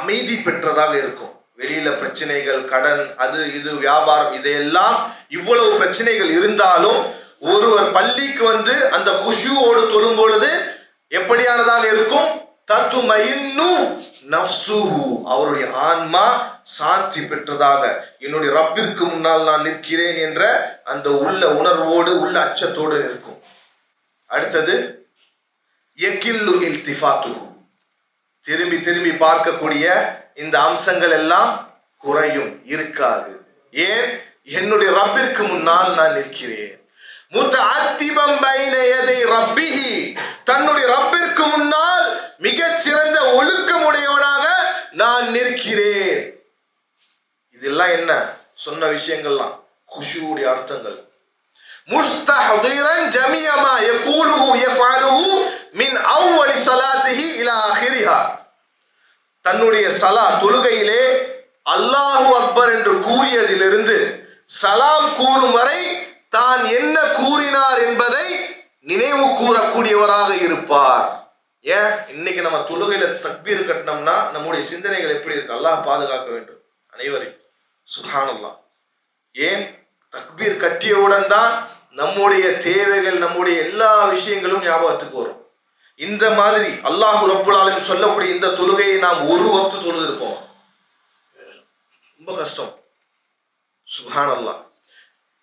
அமைதி பெற்றதாக இருக்கும். வெளியில பிரச்சனைகள், கடன், அது இது, வியாபாரம், இதையெல்லாம் இவ்வளவு பிரச்சனைகள் இருந்தாலும் ஒருவர் பள்ளிக்கு வந்து அந்த குஷுவோடு தொழும் பொழுது எப்படியானதாக இருக்கும்? தத்துமைன்னு நஃப்சுஹு, அவருடைய ஆன்மா சாந்தி பெற்றதாக, என்னுடைய ரப்பிற்கு முன்னால் நான் நிற்கிறேன் என்ற அந்த உள்ள உணர்வோடு, உள்ள அச்சத்தோடு இருக்கும். அடுத்தது யகில்லு இல்திஃபாத்துஹு, திரும்பி திரும்பி பார்க்கக்கூடிய இந்த அம்சங்கள் எல்லாம் குறையும், இருக்காது. ஏன்? என்னுடைய ரப்பிற்கு முன்னால் நான் நிற்கிறேன். முத்தஅத்திபம் பைன யதை ரப்பிஹி, தன்னுடைய ரப்பிற்கு முன்னால் மிகச் சிறந்த ஒழுக்கமுடையவனாக நான் நிற்கிறேன். இதெல்லாம் என்ன சொன்ன விஷயங்கள்லாம் குஷூடைய அர்த்தங்கள். முஸ்தஹதிரன் ஜமீஅ மா யகூலுஹு யஃஅலுஹு மின் அவ்வலி ஸலாத்திஹி இலா ஆகிரிஹா, தன்னுடைய தொழுகையிலே அல்லாஹு அக்பர் என்று கூறியதிலிருந்து சலாம் கூறும் வரை தான் என்ன கூறினார் என்பதை நினைவு கூறக்கூடியவராக இருப்பார். ஏன்? இன்னைக்கு நம்ம தொழுகையில தக்பீர் கட்டினோம்னா நம்முடைய சிந்தனைகள் எப்படி இருக்கு? அல்லாஹ் பாதுகாக்க வேண்டும் அனைவரையும். சுப்ஹானல்லாஹ். ஏன்? தக்பீர் கட்டியவுடன் தான் நம்முடைய தேவைகள், நம்முடைய எல்லா விஷயங்களும் ஞாபகத்துக்கு வரும். இந்த மாதிரி அல்லாஹ் ரப்புல் ஆலமீன் சொல்லக்கூடிய இந்த தொழுகையை நாம் ஒரு வக்து தொழுது இருப்போம், ரொம்ப கஷ்டம். சுப்ஹானல்லாஹ்.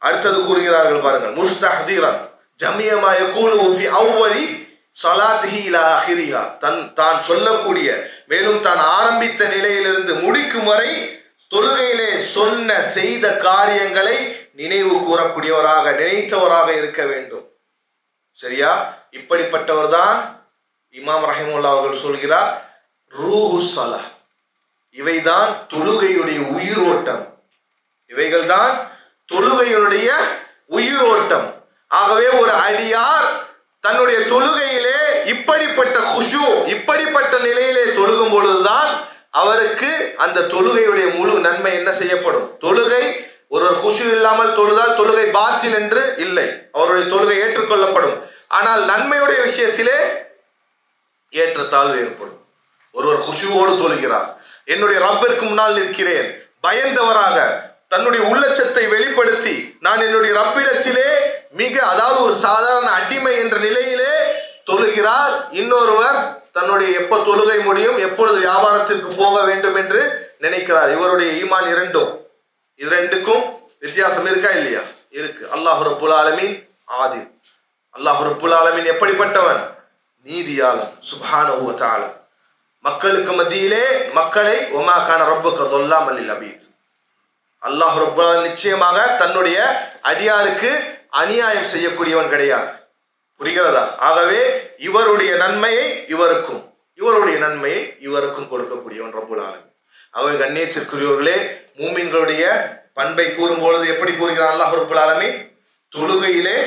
அடுத்தது கூறுகிறார்கள் பாருங்கள், முஸ்தஹதிரன் ஜமீஅ மா யகூலுஹு ஃபி அவ்வலி ஸலாத்திஹி இலா ஆகிரிஹா, தான் சொல்லக்கூடிய, மேலும் தான் ஆரம்பித்த நிலையிலிருந்து முடிக்கும் வரை தொழுகையிலே சொன்ன செய்த காரியங்களை நினைவு கூறக்கூடியவராக, நினைத்தவராக இருக்க வேண்டும். சரியா? இப்படிப்பட்டவர் தான் இமாம் ரஹிமஹுல்லாஹ் அவர்கள் சொல்கிறார், ரூஹு ஸலாஹ், இவைதான் தொழுகையுடைய உயிரோட்டம், இவைகள் தான் தொழுகையுடைய உயிரோட்டம். ஆகவே ஒரு அடியார் தன்னுடைய தொழுகையிலே இப்படிப்பட்ட குஷு, இப்படிப்பட்ட நிலையிலே தொழுகும் பொழுதுதான் அவருக்கு அந்த தொழுகையுடைய முழு நன்மை என்ன செய்யப்படும். தொழுகை ஒருவர் குஷு இல்லாமல் தொழுதால் தொழுகை பாத்தில் என்று இல்லை, அவருடைய தொழுகை ஏற்றுக்கொள்ளப்படும். ஆனால் நன்மையுடைய விஷயத்திலே ஏற்றத்தாழ்வு ஏற்படும். ஒருவர் குஷுவோடு தொழுகிறார், என்னுடைய ரப்பிற்கு முன்னால் நிற்கிறேன், பயந்தவராக தன்னுடைய உள்ளச்சத்தை வெளிப்படுத்தி நான் என்னுடைய ரப்பிடத்திலே அதாவது ஒரு சாதாரண அடிமை என்ற நிலையிலே தொழுகிறார். இன்னொருவர் தன்னுடைய எப்ப தொழுகை முடியும், எப்பொழுது வியாபாரத்திற்கு போக வேண்டும் என்று நினைக்கிறார். இவருடைய ஈமான் இது ரெண்டுக்கும் வித்தியாசம் இருக்கா இல்லையா? இருக்கு. அல்லாஹ் ரப்புல் ஆலமீன் ஆதில், அல்லாஹ் ரப்புல் ஆலமீன் எப்படிப்பட்டவன்? நீதியாளன். சுப்ஹானஹு வ தஆலா மக்களுக்கு மத்தியிலே மக்களை ஒமா கான ரப்புக ஸல்லாமல் லில் அபீத், அல்லாஹ் ரப்புல் ஆலமீன் நிச்சயமாக தன்னுடைய அடியாருக்கு அநியாயம் செய்யக்கூடியவன் கிடையாது. புரிகிறதா? ஆகவே இவருடைய நன்மையை இவருக்கும், இவருடைய நன்மையை இவருக்கும் கொடுக்கக்கூடியவன் ரப்புல் ஆலமீன். ஆகவே கண்ணியத்திற்குரியவர்களே, மூமின்களுடைய பண்பை கூறும் பொழுது எப்படி கூறுகிறான் அல்லாஹ் ரப்புல் ஆலமீன்? தொழுகையிலே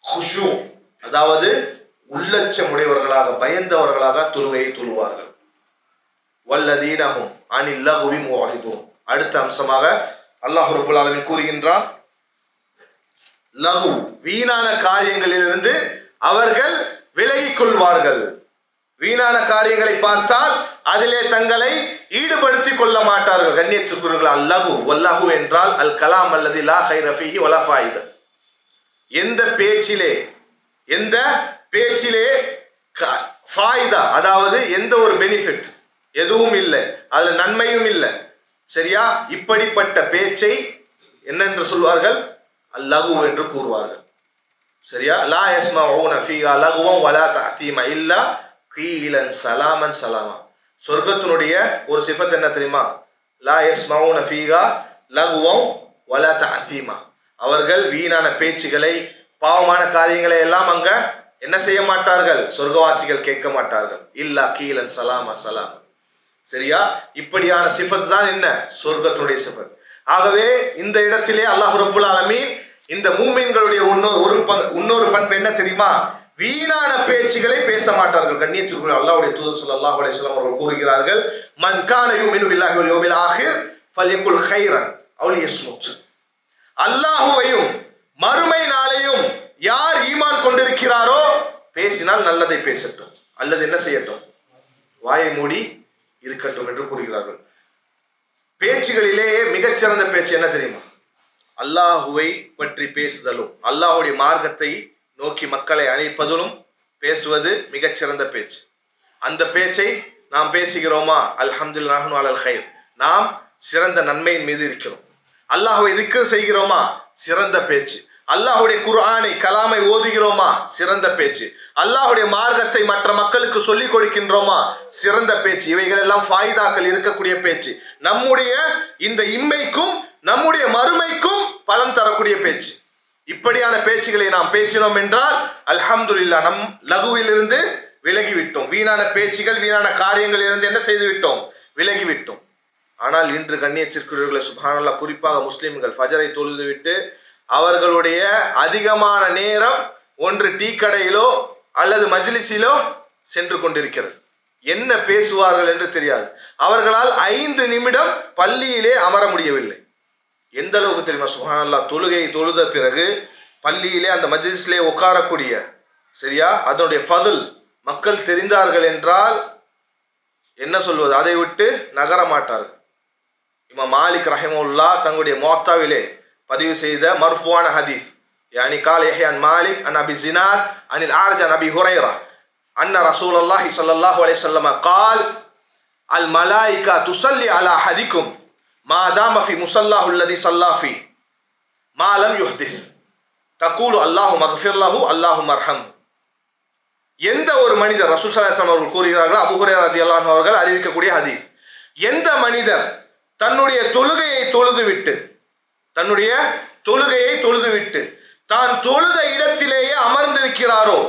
குஷு, அதாவது உள்ளச்சமுடையவர்களாக, பயந்தவர்களாக தொழுகையை தொழுவார்கள். வல்லதீனஹும் அனில் லகுவி முஅரிதூன். அடுத்த அம்சமாக அல்லாஹ் ரப்புல் ஆலமீன் கூறுகின்றான், லகு, வீணான காரியங்களிலிருந்து அவர்கள் விலகிக் கொள்வார்கள். வீணான காரியங்களை பார்த்தால் அதிலே தங்களை ஈடுபடுத்திக் கொள்ள மாட்டார்கள். கண்ணியத்திற்குரியவர்களே, அல்லகு வல்லஹு என்றால் அல் கலாம் அல்லதி லா கைர ஃபீஹி வலா ஃபாயிதா, எந்த பேச்சிலே ஃபாயிதா, அதாவது எந்த ஒரு பெனிஃபிட் எதுவும் இல்லை, அதுல நன்மையும் இல்லை. சரியா? இப்படிப்பட்ட பேச்சை என்னென்று சொல்வார்கள்? அல்லகு என்று கூறுவார்கள். சரியா? லா யஸ்மஊன ஃபீஹா லகுவன் வலா தஅதீமா இல்லா கீலன் சலாமன் சலாமா. சொர்க்கத்தினுடைய ஒரு சிஃபத் என்ன தெரியுமா? லா யஸ்மஊன ஃபீஹா லகுவன் வலா தஅதீமா, அவர்கள் வீணான பேச்சுகளை, பாவமான காரியங்களை எல்லாம் அங்க என்ன செய்ய மாட்டார்கள், சொர்க்கவாசிகள் கேட்க மாட்டார்கள். இல்லா கீலன் சலாமா சலாமா. சரியா? இப்படியான சிஃபத் தான் என்ன, சொர்க்கத்தினுடைய சிஃபத். ஆகவே இந்த இடத்திலே அல்லாஹ் ரப்புல் ஆலமீன் இந்த மூமின்களுடைய இன்னொரு பண்பு என்ன தெரியுமா? வீணான பேச்சுகளை பேச மாட்டார்கள். கண்ணியத்திற்குரிய அல்லாஹ்வுடைய தூதர் ஸல்லல்லாஹு அலைஹி வஸல்லம் அவர்கள் கூறுகிறார்கள், மன் கான யுமினு பில்லாஹி வல் யௌமில் ஆகிர் ஃபல்யகுல் கைரன் அவ் லியஸ்முத். அல்லாஹ்வையும் மறுமை நாளையும் யார் ஈமான் கொண்டிருக்கிறாரோ பேசினால் நல்லதை பேசட்டும், அல்லது என்ன செய்யட்டும், வாயை மூடி இருக்கட்டும் என்று கூறுகிறார்கள். பேச்சுகளிலேயே மிகச்சிறந்த பேச்சு என்ன தெரியுமா? அல்லாஹுவை பற்றி பேசுதலும் அல்லாஹுடைய மார்க்கத்தை நோக்கி மக்களை அழைப்பதிலும் பேசுவது மிகச்சிறந்த பேச்சு. அந்த பேச்சை நாம் பேசுகிறோமா? அல்ஹம்துலில்லாஹ் அலல் கைர், நாம் சிறந்த நன்மையின் மீது இருக்கிறோம். அல்லாஹுவை திக்ர் செய்கிறோமா? சிறந்த பேச்சு. அல்லாஹுடைய குர்ஆனை கலாமை ஓதுகிறோமா? சிறந்த பேச்சு. அல்லாஹுடைய மார்க்கத்தை மற்ற மக்களுக்கு சொல்லிக் கொடுக்கின்றோமா? சிறந்த பேச்சு. இவைகள் எல்லாம் ஃபாயிதாக்கள் இருக்கக்கூடிய பேச்சு. நம்முடைய இந்த இம்மைக்கும் நம்முடைய மறுமைக்கும் பலன் தரக்கூடிய பேச்சு. இப்படியான பேச்சுகளை நாம் பேசினோம் என்றால் அல்ஹம்துலில்லாஹ், நம் லகுவிலிருந்து விலகிவிட்டோம். வீணான பேச்சுகள், வீணான காரியங்களில் இருந்து என்ன செய்து விட்டோம்? விலகிவிட்டோம். ஆனால் இன்று கண்ணியத்திற்குரியவர்களே, சுப்ஹானல்லாஹ், குறிப்பாக முஸ்லிம்கள் ஃபஜரை தொழுதுவிட்டு அவர்களுடைய அதிகமான நேரம் ஒன்று டீ கடையிலோ அல்லது மஜ்லிஸிலோ சென்று கொண்டிருக்கிறது. என்ன பேசுவார்கள் என்று தெரியாது. அவர்களால் 5 நிமிடம் பள்ளியிலே அமர முடியவில்லை. எந்த அளவுக்கு தெரியுமா? சுப்ஹானல்லாஹ், தொழுகை தொழுத பிறகு பள்ளியிலே அந்த மஜ்லிஸிலே உட்காரக்கூடிய, சரியா, அதனுடைய ஃபதுல் மக்கள் தெரிந்தார்கள் என்றால் என்ன சொல்வது? அதை விட்டு நகர மாட்டார்கள். இமாம் மாலிக் ரஹிமஹுல்லாஹ் தங்களுடைய முவத்தாவிலே பதிவு செய்த மர்ஃபுவான ஹதீஸ், யானி கால யஹ்யா அன் மாலிக் அன் அபி ஸினாத் அனில் ஆர்ஜ் அன் அபி ஹுரைரா அன்ன ரசூலுல்லாஹி ஸல்லல்லாஹு அலைஹி வஸல்லம் قال الملائكة تصلي على أحدكم ما دام في مصلاه الذي صلى فيه ما لم يحدث تقول اللهم اغفر له اللهم ارحمه. எந்த ஒரு மனிதர், ரசூல் ஸல்லல்லாஹு அலைஹி வஸல்லம் அவர்கள் கூறுகிறார்கள், அபூ ஹுரைரா রাদিয়াল্লাহு அன்ஹு அவர்கள் அறிவிக்கக்கூடிய ஹதீஸ், எந்த மனிதர் தன்னுடைய தொழுகையை தொழுதுவிட்டு தான் தொழுத இடத்திலேயே அமர்ந்திருக்கிறாரோ,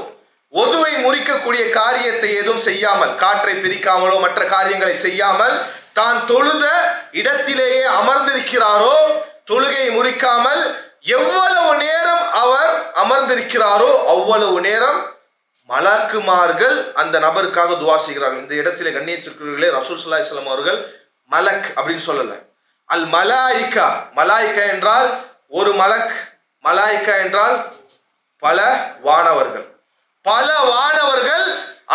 ஒதுவை முறிக்கக்கூடிய காரியத்தை எதுவும் செய்யாமல், காற்றை பிரிக்காமலோ மற்ற காரியங்களை செய்யாமல் தான் தொழுத இடத்திலேயே அமர்ந்திருக்கிறாரோ, தொழுகையை முறிக்காமல் எவ்வளவு நேரம் அவர் அமர்ந்திருக்கிறாரோ அவ்வளவு நேரம் மலக்குமார்கள் அந்த நபருக்காக துவா செய்கிறார்கள். இந்த இடத்திலே கண்ணியத்திற்குரியவர்களே, ரசூல் ஸல்லல்லாஹு அலைஹி வஸல்லம் அவர்கள் மலக் அப்படின்னு சொல்லல, அல் மலாயிகா. மலாயிகா என்றால் ஒரு மலக், மலாயிகா என்றால் பல வானவர்கள். பல வானவர்கள்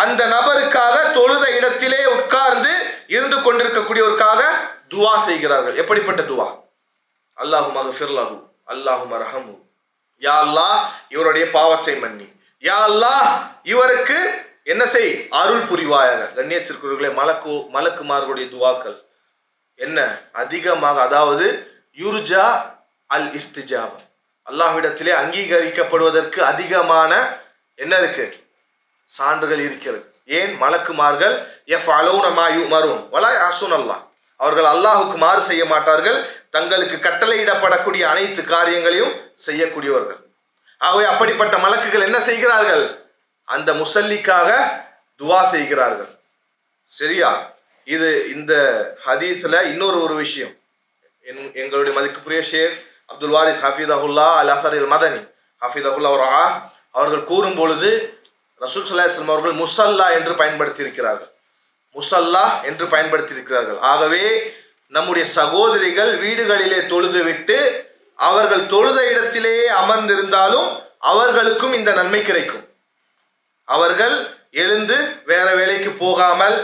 அந்த நபருக்காக தொழுத இடத்திலே உட்கார்ந்து இருந்து கொண்டிருக்கக்கூடியவருக்காக துவா செய்கிறார்கள். எப்படிப்பட்ட துவா? அல்லாஹும்ம அக்ஃபிர் லஹு அல்லாஹும்ம ரஹமு, யா அல்லாஹ் இவருடைய பாவத்தை மன்னி, யா அல்லாஹ் இவருக்கு என்ன செய், அருள் புரிவாயாக. கண்ணியத்திற்குரியவர்களே, மலக்குமார்களுடைய துவாக்கள் என்ன அதிகமாக, அதாவது யுர்ஜா அல் இஸ்திஜாபா, அல்லாஹ்விடத்திலே அங்கீகரிக்கப்படுவதற்கு அதிகமான என்ன இருக்கு? சான்றுகள் இருக்கிறது. ஏன்? மலக்குமார்கள் யஃஅலூன மா யுமரூன் வலா யஅஸூன அல்லாஹ், அவர்கள் அல்லாஹ்வுக்கு மாறு செய்ய மாட்டார்கள், தங்களுக்கு கட்டளையிடப்படக்கூடிய அனைத்து காரியங்களையும் செய்யக்கூடியவர்கள். ஆகவே அப்படிப்பட்ட மலக்குகள் என்ன செய்கிறார்கள்? அந்த முசல்லிக்காக துவா செய்கிறார்கள். சரியா? இது இந்த ஹதீஸ்ல இன்னொரு ஒரு விஷயம், எங்களுடைய மதிப்புக்குரிய ஷேக் அப்துல் வாரித் ஹஃபிதஹுல்லா அல் அஸர் அல் மதனி ஹஃபிதஹுல்லா அவர்கள் கூறும் பொழுது ரசூல் ஸல்லல்லாஹு அலைஹி வஸல்லம் அவர்கள் முஸல்லா என்று பயன்படுத்தி இருக்கிறார்கள். முஸல்லா என்று பயன்படுத்தி இருக்கிறார்கள். ஆகவே நம்முடைய சகோதரிகள் வீடுகளிலே தொழுது விட்டு அவர்கள் தொழுத இடத்திலேயே அமர்ந்திருந்தாலும் அவர்களுக்கும் இந்த நன்மை கிடைக்கும். அவர்கள் எழுந்து வேற வேலைக்கு போகாமல்,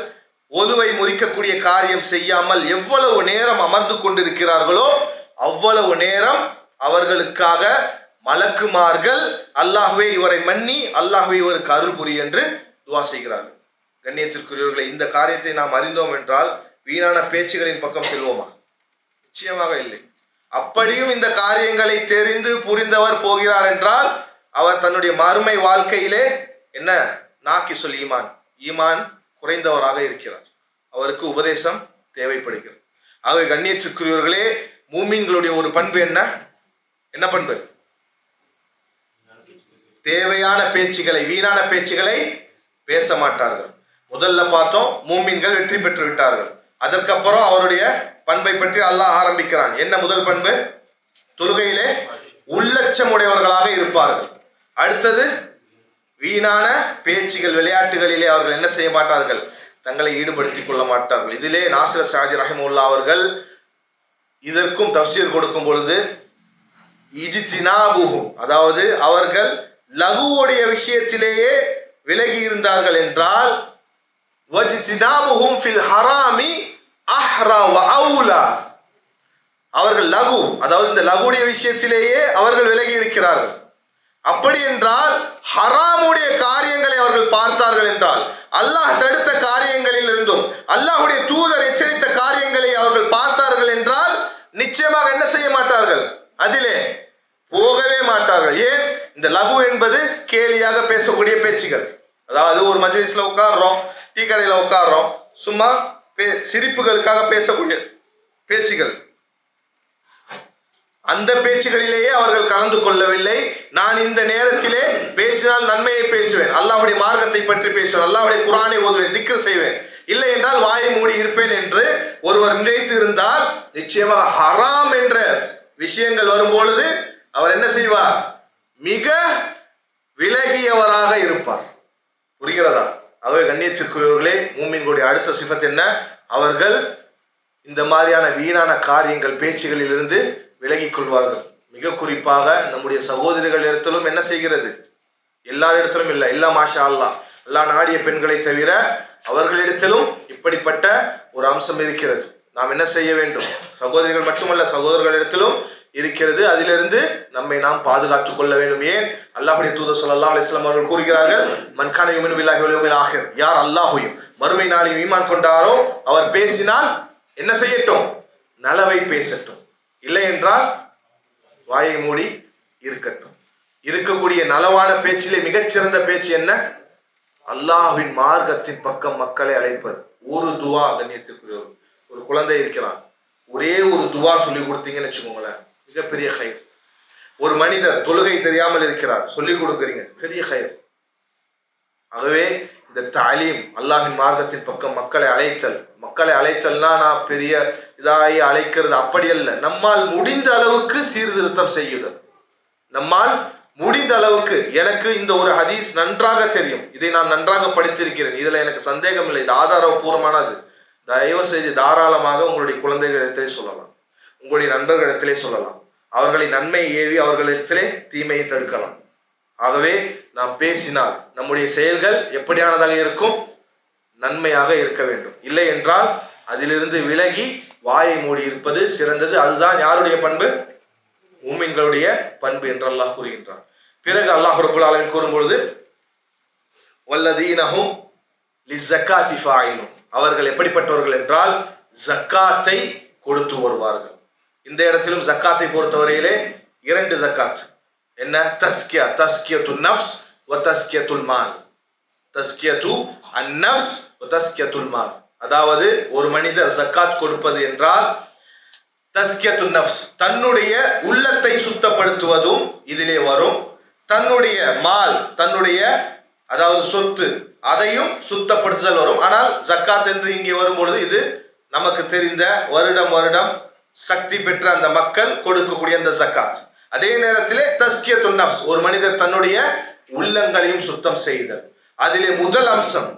ஒதுவை முறிக்கக்கூடிய காரியம் செய்யாமல் எவ்வளவு நேரம் அமர்ந்து கொண்டிருக்கிறார்களோ அவ்வளவு நேரம் அவர்களுக்காக மலக்குமார்கள் அல்லாஹ்வே இவரை மன்னி, அல்லாஹ்வே இவருக்கு அருள் புரி என்று துவா செய்கிறார்கள். கண்ணியத்திற்குரியவர்களை, இந்த காரியத்தை நாம் அறிந்தோம் என்றால் வீணான பேச்சுகளின் பக்கம் செல்வோமா? நிச்சயமாக இல்லை. அப்படியும் இந்த காரியங்களை தெரிந்து புரிந்தவர் போகிறார் என்றால் அவர் தன்னுடைய மறுமை வாழ்க்கையிலே என்ன நாக்கிசுல் ஈமான் குறைந்தவராக இருக்கிறார். அவருக்கு உபதேசம் தேவைப்படுகிறது. ஆகவே கண்ணியத்திற்குரியவர்களே, மூமின்களுடைய ஒரு பண்பு என்ன பண்பு? தேவையான பேச்சுகளை, வீணான பேச்சுகளை பேச மாட்டார்கள். முதல்ல பார்த்தோம், மூமின்கள் வெற்றி பெற்று விட்டார்கள். அதற்கப்புறம் அவருடைய பண்பை பற்றி அல்லாஹ் ஆரம்பிக்கிறான். என்ன முதல் பண்பு? தொழுகையிலே உள்ளச்சம் உடையவர்களாக இருப்பார்கள். அடுத்தது, வீணான பேச்சுகள், விளையாட்டுகளிலே அவர்கள் என்ன செய்ய மாட்டார்கள்? தங்களை ஈடுபடுத்திக் கொள்ள மாட்டார்கள். இதிலே நாசிர் சாதி ரஹிமஹுல்லாஹ் அவர்கள் இதற்கும் தஃசீர் கொடுக்கும் பொழுது இஜ்தினாபுஹும், அதாவது அவர்கள் லகுவுடைய விஷயத்திலேயே விலகி இருந்தார்கள் என்றால் வஜ்தினாபுஹும் ஃபில் ஹராமி அஹ்ரா வ அவுலா. அவர்கள் லகு, அதாவது இந்த லகுடைய விஷயத்திலேயே அவர்கள் விலகி இருக்கிறார்கள். அப்படி என்றால் ஹராமுடைய காரியங்களை அவர்கள் பார்த்தார்கள் என்றால், அல்லாஹ் தடுத்த காரியங்களில் இருந்தும் அல்லாஹுடைய தூதர் எச்சரித்த காரியங்களை அவர்கள் பார்த்தார்கள் என்றால் நிச்சயமாக என்ன செய்ய மாட்டார்கள்? அதிலே போகவே மாட்டார்கள். ஏன்? இந்த லகு என்பது கேலியாக பேசக்கூடிய பேச்சுகள். அதாவது ஒரு மஜ்லிஸ்ல உட்கார்றோம், டீ கடையில் உட்கார்றோம், சும்மா சிரிப்புகளுக்காக பேசக்கூடிய பேச்சுகள். அந்த பேச்சுகளிலேயே அவர்கள் கலந்து கொள்ளவில்லை. நான் இந்த நேரத்திலே பேசினால் நன்மையை பேசுவேன், அல்லாஹ்வுடைய மார்க்கத்தை பற்றி பேசுவேன், அல்லாஹ்வுடைய குர்ஆனை ஓதுவேன், திக்ர் செய்வேன், இல்லை என்றால் வாயை மூடி இருப்பேன் என்று ஒருவர் நினைத்து இருந்தால் நிச்சயமாக ஹராம் என்ற விஷயங்கள் வரும்பொழுது அவர் என்ன செய்வார்? மிக விலகியவராக இருப்பார். புரிகிறதா? ஆகவே கண்ணியத்திற்குரியவர்களே, மூமின்களுடைய அடுத்த சிஃபத் என்ன? அவர்கள் இந்த மாதிரியான வீணான காரியங்கள் பேச்சுகளில் இருந்து விலகிக் கொள்வார்கள். மிக குறிப்பாக நம்முடைய சகோதரிகள் இடத்திலும் என்ன செய்கிறது? எல்லாரிடத்திலும் இல்லை, எல்லா மாஷா அல்லாஹ், எல்லா நாடிய பெண்களை தவிர அவர்களிடத்திலும் இப்படிப்பட்ட ஒரு அம்சம் இருக்கிறது. நாம் என்ன செய்ய வேண்டும்? சகோதரிகள் மட்டுமல்ல, சகோதரர்களிடத்திலும் இருக்கிறது. அதிலிருந்து நம்மை நாம் பாதுகாத்துக் கொள்ள வேண்டும். ஏன்? அல்லாஹ்வுடைய தூதர் ஸல்லல்லாஹு அலைஹி வஸல்லம் அவர்கள் கூறுகிறார்கள், மன் கான யுமினு பில்லாஹி வல் யௌமில் ஆகிர், யார் அல்லாஹ்வையும் மறுமை நாளையும் ஈமான் கொண்டாரோ அவர் பேசினால் என்ன செய்யட்டும்? நலவை பேசட்டும், இல்லை என்றால் வாயை மூடி இருக்கட்டும். இருக்கக்கூடிய நலவான பேச்சிலே மிகச்சிறந்த பேச்சு என்ன? அல்லாஹ்வின் மார்க்கத்தின் பக்கம் மக்களை அழைப்பது. ஒரு துவா, கண்ணியத்திற்குரிய ஒரு குழந்தை இருக்கிறான், ஒரே ஒரு துவா சொல்லி கொடுத்தீங்கன்னு வச்சுக்கோங்களேன், மிகப்பெரிய கயிறு. ஒரு மனிதர் தொழுகை தெரியாமல் இருக்கிறார், சொல்லிக் கொடுக்குறீங்க, பெரிய கயிறு. ஆகவே இந்த தாலீம், அல்லாஹ்வின் மார்க்கத்தின் பக்கம் மக்களை அழைத்தல்னா நான் பெரிய இதாகி அழைக்கிறது அப்படி அல்ல. நம்மால் முடிந்த அளவுக்கு சீர்திருத்தம் செய்யுதல். நம்மால் முடிந்த அளவுக்கு, எனக்கு இந்த ஒரு ஹதீஸ் நன்றாக தெரியும், இதை நான் நன்றாக படித்திருக்கிறேன், இதுல எனக்கு சந்தேகம் இல்லை, இது ஆதாரபூர்வமானது, தயவு செய்து தாராளமாக உங்களுடைய குழந்தைகளிடத்திலே சொல்லலாம், உங்களுடைய நண்பர்களிடத்திலே சொல்லலாம். அவர்களை நன்மையை ஏவி அவர்களிடத்திலே தீமையை தடுக்கலாம். ஆகவே நாம் பேசினால் நம்முடைய செயல்கள் எப்படியானதாக இருக்கும்? நன்மையாக இருக்க வேண்டும். இல்லை என்றால் அதிலிருந்து விலகி வாயை மூடி இருப்பது சிறந்தது. அதுதான் யாருடைய பண்பு? மூமின்களுடைய பண்பு என்று அல்லாஹ் கூறுகின்றான். பிறகு அல்லாஹ் ரப்பல் ஆலமீன் கூறும்பொழுது, வல்லதீனஹும் லிஸ்ஸகாத்தி ஃபாயிலுன், அவர்கள் எப்படிப்பட்டவர்கள் என்றால் ஜக்காத்தை கொடுத்து வருவார்கள். இந்த இடத்திலும் ஜக்காத்தை பொறுத்தவரையிலே இரண்டு ஜக்காத். என்ன? தஸ்கியத்து நஃப்ஸ் வ தஸ்கியத்துல் மால். தஸ்கியத்து அன்-நஃப்ஸ் வ தஸ்கியத்துல் மால். அதாவது ஒரு மனிதர் ஜக்காத் கொடுப்பது என்றால் தஸ்கியத்து நஃப்ஸ், தன்னுடைய உள்ளத்தை சுத்தப்படுத்துவதும் இதிலே வரும், தன்னுடைய மால், தன்னுடைய அதாவது சொத்து, அதையும் சுத்தப்படுத்துதல் வரும். ஆனால் ஜக்காத் என்று இங்கே வரும்பொழுது இது நமக்கு தெரிந்த வருடம் சக்தி பெற்ற அந்த மக்கள் கொடுக்கக்கூடிய அந்த ஜக்காத். அதே நேரத்திலே தஸ்கியத்து நஃப்ஸ், ஒரு மனிதர் தன்னுடைய உள்ளங்களையும் சுத்தம் செய்தல். அதிலே முதல் அம்சம்,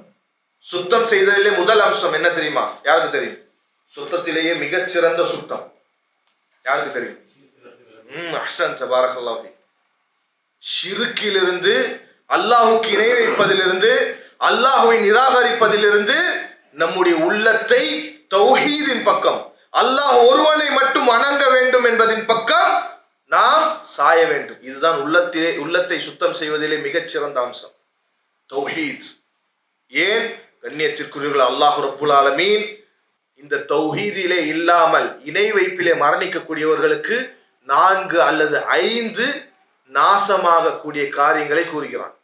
சுத்தம் செய்ததிலே முதல் அம்சம் என்ன தெரியுமா? யாருக்கு தெரியும்? சுத்தத்திலேயே மிகச்சிறந்த சுத்தம் யாருக்கு தெரியும்? அஹ்சன் தபாரக்கல்லாஹு ஃபீக். ஷிர்கிலிருந்து, அல்லாஹ்வுக்கு இணை வைப்பதிலிருந்து, அல்லாஹ்வை நிராகரிப்பதிலிருந்து நம்முடைய உள்ளத்தை தௌஹீதின் பக்கம், அல்லாஹ் ஒருவனை மட்டும் வணங்க வேண்டும் என்பதின் பக்கம் நாம் சாய வேண்டும். இதுதான் உள்ளத்தை சுத்தம் செய்வதிலே மிகச்சிறந்த அம்சம், தௌஹீத். ஏன்? கண்ணியத்திற்குரியவர்கள், அல்லாஹ் ரப்புல் ஆலமீன் இந்த தௌஹீதிலே இல்லாமல் இணை வைப்பிலே மரணிக்கக்கூடியவர்களுக்கு 4 அல்லது 5 நாசமாகக்கூடிய காரியங்களை கூறுகிறான்.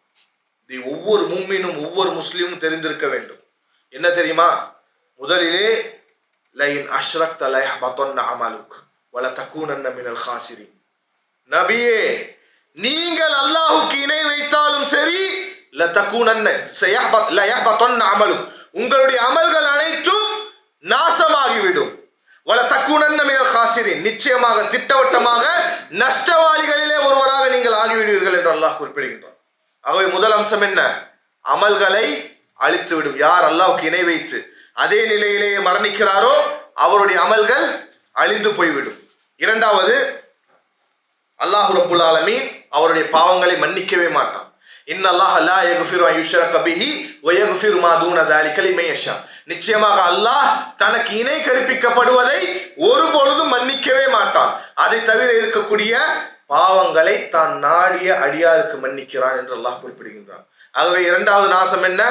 இதை ஒவ்வொரு முஃமினும் ஒவ்வொரு முஸ்லிமும் தெரிந்திருக்க வேண்டும். என்ன தெரியுமா? முதலிலே லைன் அஷ்ரக்த லயஹ்பதன்ன அமலுக் வல தகூனன்ன மினல் காசிரின். நபியே, நீங்கள் அல்லாஹ்வுக்கு இணை வைத்தாலும் சரி, லதகூனன்ன லயஹ்பதன்ன அமலுக், உங்களுடைய அமல்கள் அனைத்தும் நாசமாகிவிடும். வல தகூனன்ன மினல் காசிரின், நிச்சயமாக திட்டவட்டமாக நஷ்டவாளிகளிலே ஒருவராக நீங்கள் ஆகிவிடுவீர்கள் என்று அல்லாஹ் குறிப்பிடுகின்றார். ஆகவே முதல் அம்சம் என்ன? அமல்களை அழித்துவிடும். யார் அல்லாஹ்வுக்கு இணை வைத்து அதே நிலையிலேயே மரணிக்கிறாரோ அவருடைய அமல்கள் அழிந்து போய்விடும். இரண்டாவது, அல்லாஹ் ரப்புல் ஆலமீன் அவருடைய பாவங்களை மன்னிக்கவே மாட்டான். இன்னல்லாஹ லா யக்ஃபிரு அன் யுஷ்ரக பிஹி வ யக்ஃபிரு மா தூன ذلك லிமன் யஷா. நிச்சயமாக அல்லாஹ் தனக்கு இணை கற்பிக்கப்படுவதை ஒருபொழுதும் மன்னிக்கவே மாட்டான். அதை தவிர இருக்கக்கூடிய பாவங்களை தான் நாடிய அடியாருக்கு மன்னிக்கிறான் என்று அல்லாஹ் குறிப்பிடுகின்றான். ஆகவே இரண்டாவது நாசம் என்ன?